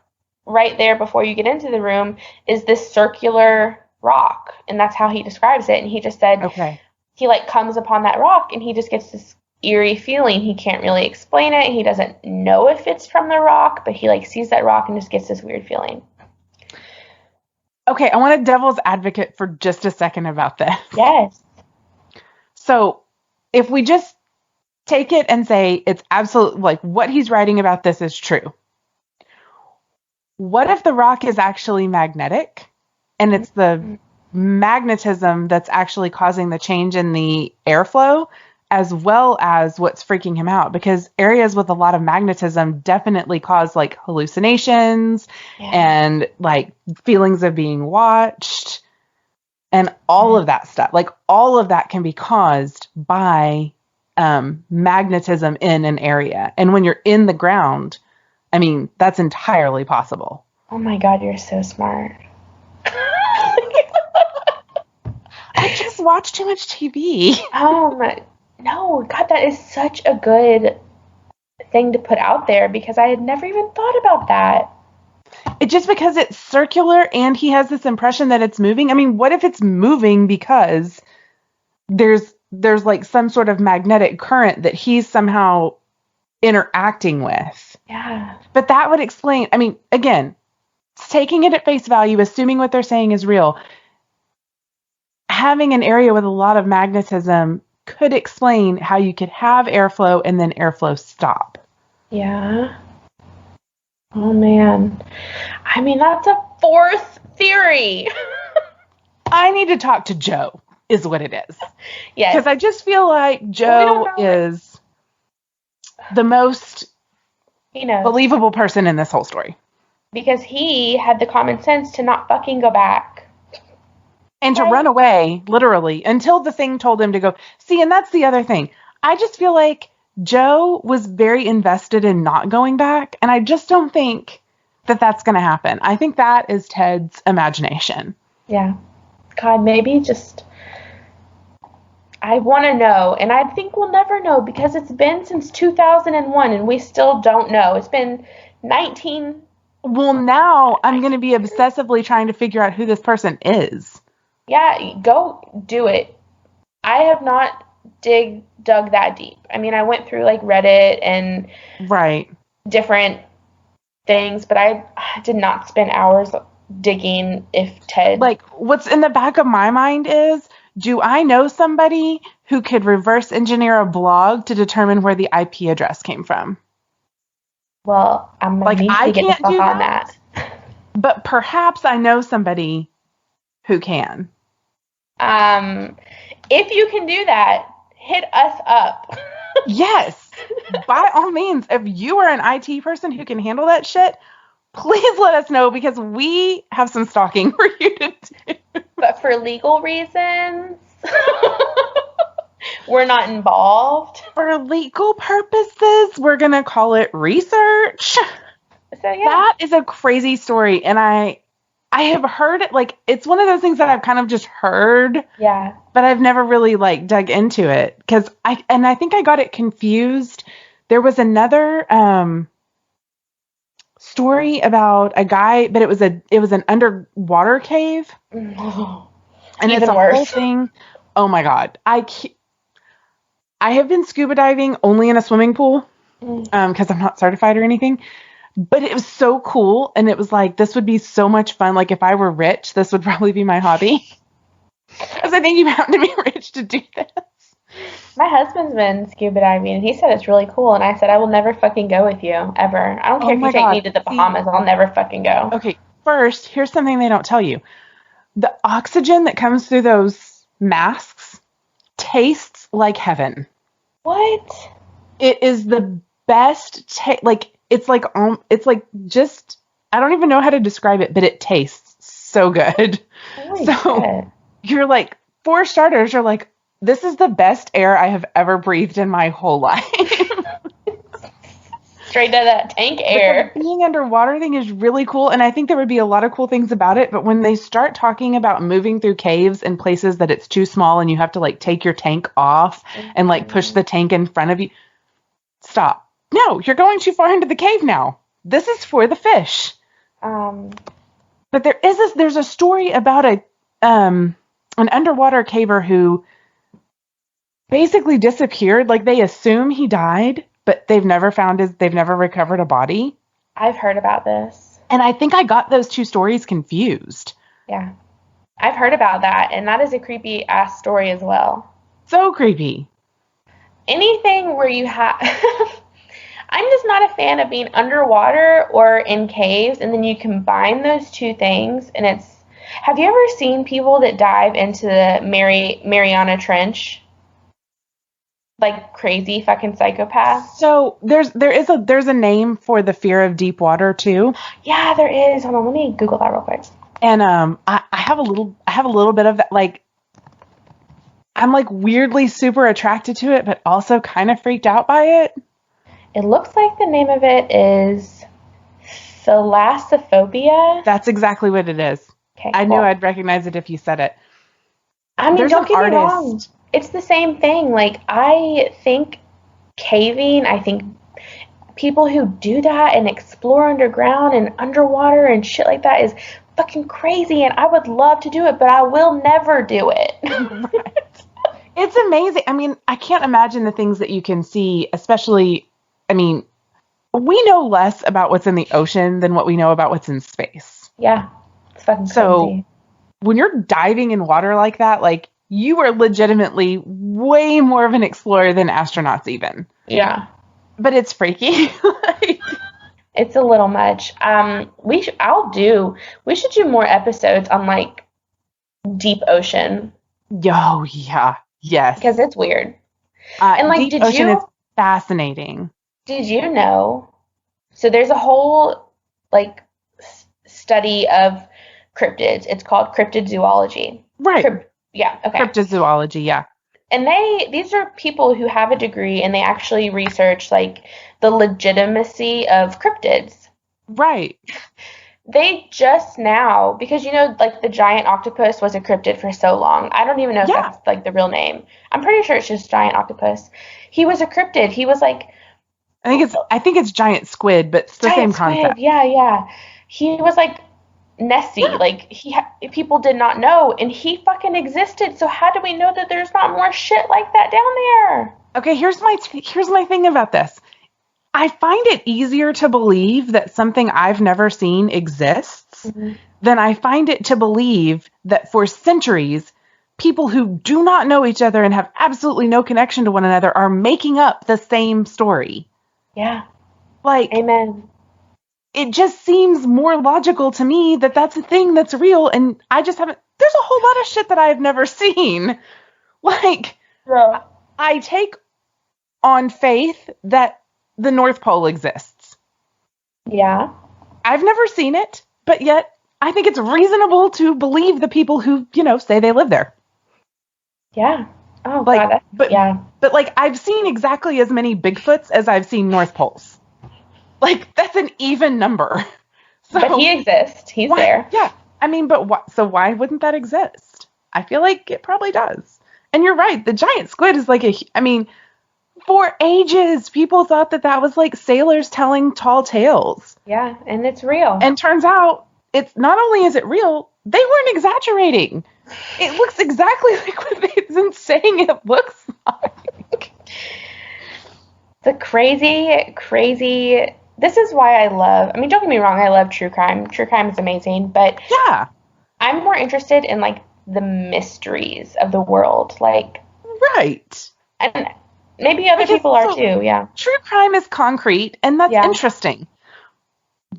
right there before you get into the room, is this circular rock, and that's how he describes it. And he just said Okay. he like comes upon that rock, and he just gets this eerie feeling. He can't really explain it. He doesn't know if it's from the rock, but he like sees that rock and just gets this weird feeling. Okay, I want a devil's advocate for just a second about this. Yes. So, if we just take it and say it's absolute, like what he's writing about this is true. What if the rock is actually magnetic and it's the magnetism that's actually causing the change in the airflow as well as what's freaking him out? Because areas with a lot of magnetism definitely cause like hallucinations and like feelings of being watched and all of that stuff. Like all of that can be caused by magnetism in an area. And when you're in the ground, I mean, that's entirely possible. Oh my God, you're so smart. I just watch too much TV. No, God, that is such a good thing to put out there because I had never even thought about that. It just because it's circular and he has this impression that it's moving. I mean, what if it's moving because there's like some sort of magnetic current that he's somehow interacting with? Yeah. But that would explain, I mean, again, taking it at face value, assuming what they're saying is real, having an area with a lot of magnetism could explain how you could have airflow and then airflow stop. Yeah. Oh man. I mean, that's a fourth theory. I need to talk to Joe, is what it is. Yes. Because I just feel like Joe is the most believable person in this whole story. Because he had the common sense to not fucking go back. And to run away, literally, until the thing told him to go. See, and that's the other thing. I just feel like Joe was very invested in not going back, and I just don't think that that's going to happen. I think that is Ted's imagination. Yeah. God, maybe just... I want to know, and I think we'll never know because it's been since 2001, and we still don't know. It's been 19... Well, now I'm going to be obsessively trying to figure out who this person is. Yeah, go do it. I have not dug that deep. I mean, I went through like Reddit and different things, but I did not spend hours digging if Ted... Like, what's in the back of my mind is, do I know somebody who could reverse engineer a blog to determine where the IP address came from? Well, I'm going to need to get the fuck on that. But perhaps I know somebody who can. If you can do that, hit us up. Yes. By all means, if you are an IT person who can handle that shit, please let us know because we have some stalking for you to do. But for legal reasons, we're not involved. For legal purposes, we're going to call it research. So, yeah. That is a crazy story. And I have heard it, like, it's one of those things that I've kind of just heard. Yeah. But I've never really, like, dug into it. Because I think I got it confused. There was another story about a guy, but it was an underwater cave. Oh, and it's a whole thing. Oh, my God. I have been scuba diving only in a swimming pool because I'm not certified or anything. But it was so cool. And it was like, this would be so much fun. Like, if I were rich, this would probably be my hobby. Because I think you have to be rich to do this. My husband's been scuba diving, and he said it's really cool. And I said, I will never fucking go with you, ever. I don't care if you take me to the Bahamas. I'll never fucking go. Okay, first, here's something they don't tell you. The oxygen that comes through those masks tastes like heaven. What? It is the best like it's like just, I don't even know how to describe it, but it tastes so good. Holy shit. You're like, for starters, you're like, this is the best air I have ever breathed in my whole life. straight to that tank air. But the being underwater thing is really cool, and I think there would be a lot of cool things about it, but when they start talking about moving through caves in places that it's too small and you have to like take your tank off and like push the tank in front of you, stop. No, you're going too far into the cave now. This is for the fish. But there's a story about an underwater caver who basically disappeared. Like they assume he died, but they've never recovered a body. I've heard about this. And I think I got those two stories confused. Yeah. I've heard about that, and that is a creepy ass story as well. So creepy. Anything where you have I'm just not a fan of being underwater or in caves, and then you combine those two things, and have you ever seen people that dive into the Mariana Trench? Like crazy fucking psychopaths. So there's a name for the fear of deep water too. Yeah, there is. Hold on, let me Google that real quick. And I have a little bit of that. Like I'm like weirdly super attracted to it, but also kind of freaked out by it. It looks like the name of it is thalassophobia. That's exactly what it is. Okay, I knew I'd recognize it if you said it. I mean, There's don't get an me artist. wrong. It's the same thing. Like, I think caving, I think people who do that and explore underground and underwater and shit like that is fucking crazy, and I would love to do it, but I will never do it. Right. It's amazing. I mean, I can't imagine the things that you can see, especially, I mean, we know less about what's in the ocean than what we know about what's in space. Yeah. It's fucking crazy. So when you're diving in water like that, like, you are legitimately way more of an explorer than astronauts even. Yeah. But it's freaky. Like, it's a little much. We should do more episodes on like deep ocean. Oh yeah. Yes. Because it's weird. And like, deep ocean is fascinating. Did you know? So there's a whole like study of cryptids. It's called cryptozoology. Right. Yeah. Okay. Cryptozoology. Yeah. And these are people who have a degree and they actually research like the legitimacy of cryptids. Right. They just now, because like the giant octopus was a cryptid for so long. I don't even know if that's like the real name. I'm pretty sure it's just giant octopus. He was a cryptid. He was like, I think it's giant squid, but it's the same concept. Yeah. He was like Nessie. Yeah. Like people did not know, and he fucking existed. So how do we know that there's not more shit like that down there? Okay, here's my thing about this. I find it easier to believe that something I've never seen exists than I find it to believe that for centuries, people who do not know each other and have absolutely no connection to one another are making up the same story. Yeah. Like, amen. It just seems more logical to me that that's a thing that's real, and I just haven't. There's a whole lot of shit that I've never seen. Like, yeah. I take on faith that the North Pole exists. Yeah. I've never seen it, but yet I think it's reasonable to believe the people who, say they live there. Yeah. Oh, like, God. But like, I've seen exactly as many Bigfoots as I've seen North Poles. Like, that's an even number. So, but he exists. He's there. Yeah. I mean, but why wouldn't that exist? I feel like it probably does. And you're right. The giant squid is like for ages, people thought that was like sailors telling tall tales. Yeah, and it's real. And turns out, it's not only is it real, they weren't exaggerating. It looks exactly like what they've been saying it looks like. The crazy. This is why don't get me wrong, I love true crime. True crime is amazing, but yeah, I'm more interested in like the mysteries of the world, like right. And maybe other people are too, yeah. True crime is concrete, and that's interesting.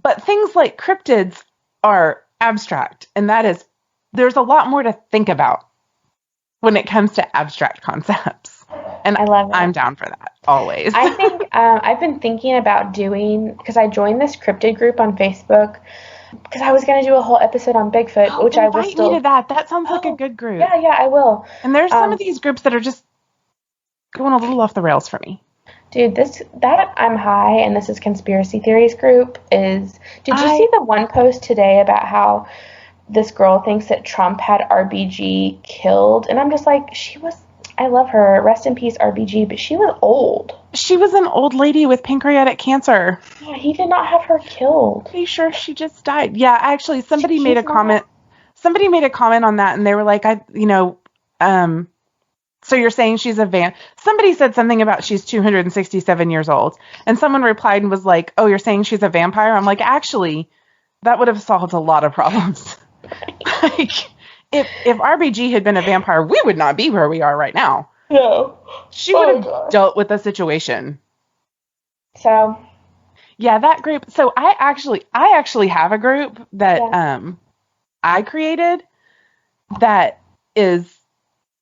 But things like cryptids are abstract, and there's a lot more to think about when it comes to abstract concepts. And I love it. I'm down for that, always. I think I've been thinking about because I joined this cryptid group on Facebook, because I was going to do a whole episode on Bigfoot, which I was still... me to that. That sounds like a good group. Yeah, I will. And there's some of these groups that are just going a little off the rails for me. Dude, that I'm high and this is conspiracy theories group is. Did you see the one post today about how this girl thinks that Trump had RBG killed? And I'm just like, I love her. Rest in peace, RBG, but she was old. She was an old lady with pancreatic cancer. Yeah, he did not have her killed. Pretty sure she just died. Yeah, actually, somebody made a comment. Somebody made a comment on that, and they were like, so you're saying she's a somebody said something about she's 267 years old, and someone replied and was like, oh, you're saying she's a vampire? I'm like, actually, that would have solved a lot of problems. Like, if RBG had been a vampire, we would not be where we are right now. No. She would have dealt with the situation. So. Yeah, that group. So I actually have a group that I created that is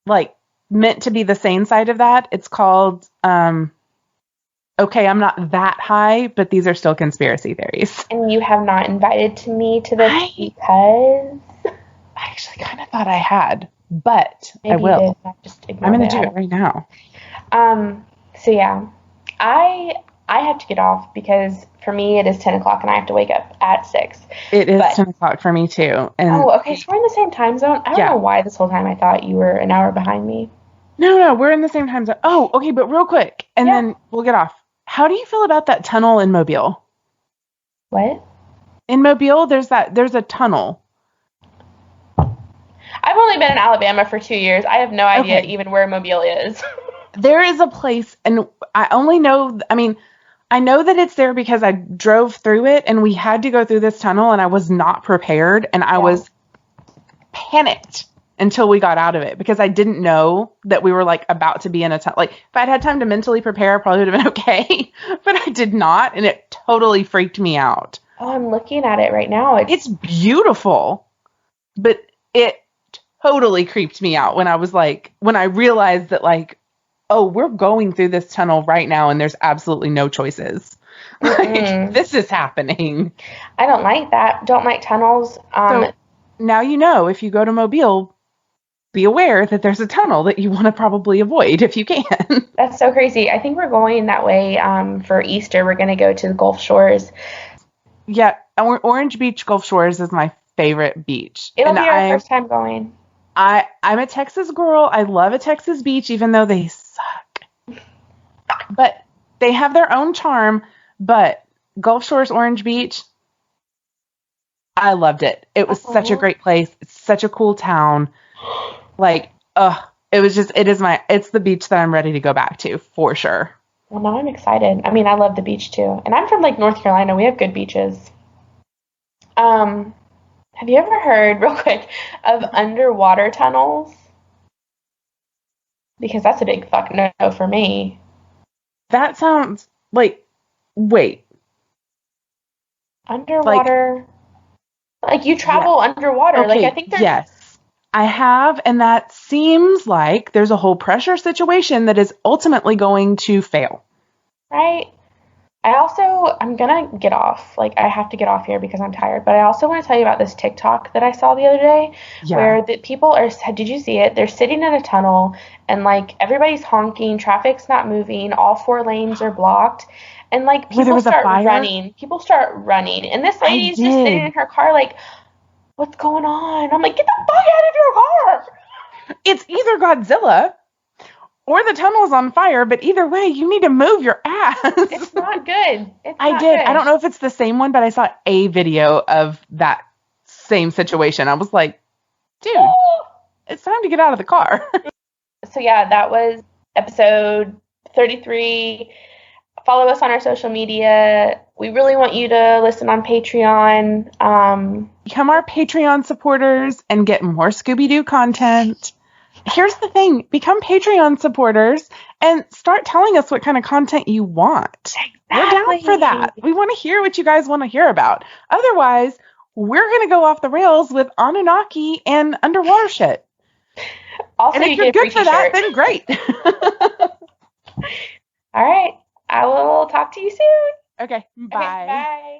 like meant to be the sane side of that. It's called okay, I'm not that high, but these are still conspiracy theories. And you have not invited me to this because I actually kind of thought I had, but maybe I will. I'm going to do it right now. So yeah, I have to get off because for me it is 10 o'clock and I have to wake up at 6. It is 10 o'clock for me too. And okay, so we're in the same time zone. I don't know why this whole time I thought you were an hour behind me. No, we're in the same time zone. Oh, okay, but real quick, and then we'll get off. How do you feel about that tunnel in Mobile? What? In Mobile, there's a tunnel. I've only been in Alabama for 2 years. I have no idea even where Mobile is. There is a place, and I know that it's there because I drove through it, and we had to go through this tunnel, and I was not prepared, and I was panicked until we got out of it because I didn't know that we were like about to be in a tunnel. Like, if I'd had time to mentally prepare, I probably would have been okay, but I did not, and it totally freaked me out. Oh, I'm looking at it right now. It's beautiful, but it totally creeped me out when I realized that, like, oh, we're going through this tunnel right now and there's absolutely no choices. Like, this is happening. I don't like that. Don't like tunnels. So now you know, if you go to Mobile, be aware that there's a tunnel that you want to probably avoid if you can. That's so crazy. I think we're going that way for Easter. We're going to go to the Gulf Shores. Yeah, Orange Beach Gulf Shores is my favorite beach. It'll be our first time going. I'm a Texas girl. I love a Texas beach, even though they suck. But they have their own charm. But Gulf Shores Orange Beach, I loved it. It was such a great place. It's such a cool town. Like, it's the beach that I'm ready to go back to for sure. Well, now I'm excited. I mean, I love the beach too. And I'm from like North Carolina. We have good beaches. Have you ever heard, real quick, of underwater tunnels? Because that's a big fuck no for me. That sounds like, wait. Underwater? Like you travel underwater. Okay, like I think there's... Yes, I have. And that seems like there's a whole pressure situation that is ultimately going to fail. Right? I'm going to get off. Like, I have to get off here because I'm tired. But I also want to tell you about this TikTok that I saw the other day where the people did you see it? They're sitting in a tunnel and, like, everybody's honking. Traffic's not moving. All 4 lanes are blocked. And, like, people start running. People start running. And this lady's just sitting in her car, like, what's going on? I'm like, get the fuck out of your car. It's either Godzilla or the tunnel's on fire, but either way, you need to move your ass. It's not good. I don't know if it's the same one, but I saw a video of that same situation. I was like, dude, it's time to get out of the car. So yeah, that was episode 33. Follow us on our social media. We really want you to listen on Patreon. Become our Patreon supporters and get more Scooby-Doo content. Here's the thing. Become Patreon supporters and start telling us what kind of content you want. Exactly. We're down for that. We want to hear what you guys want to hear about. Otherwise, we're going to go off the rails with Anunnaki and underwater shit. Also, and if you're good for that, then great. All right. I will talk to you soon. Okay. Bye. Bye.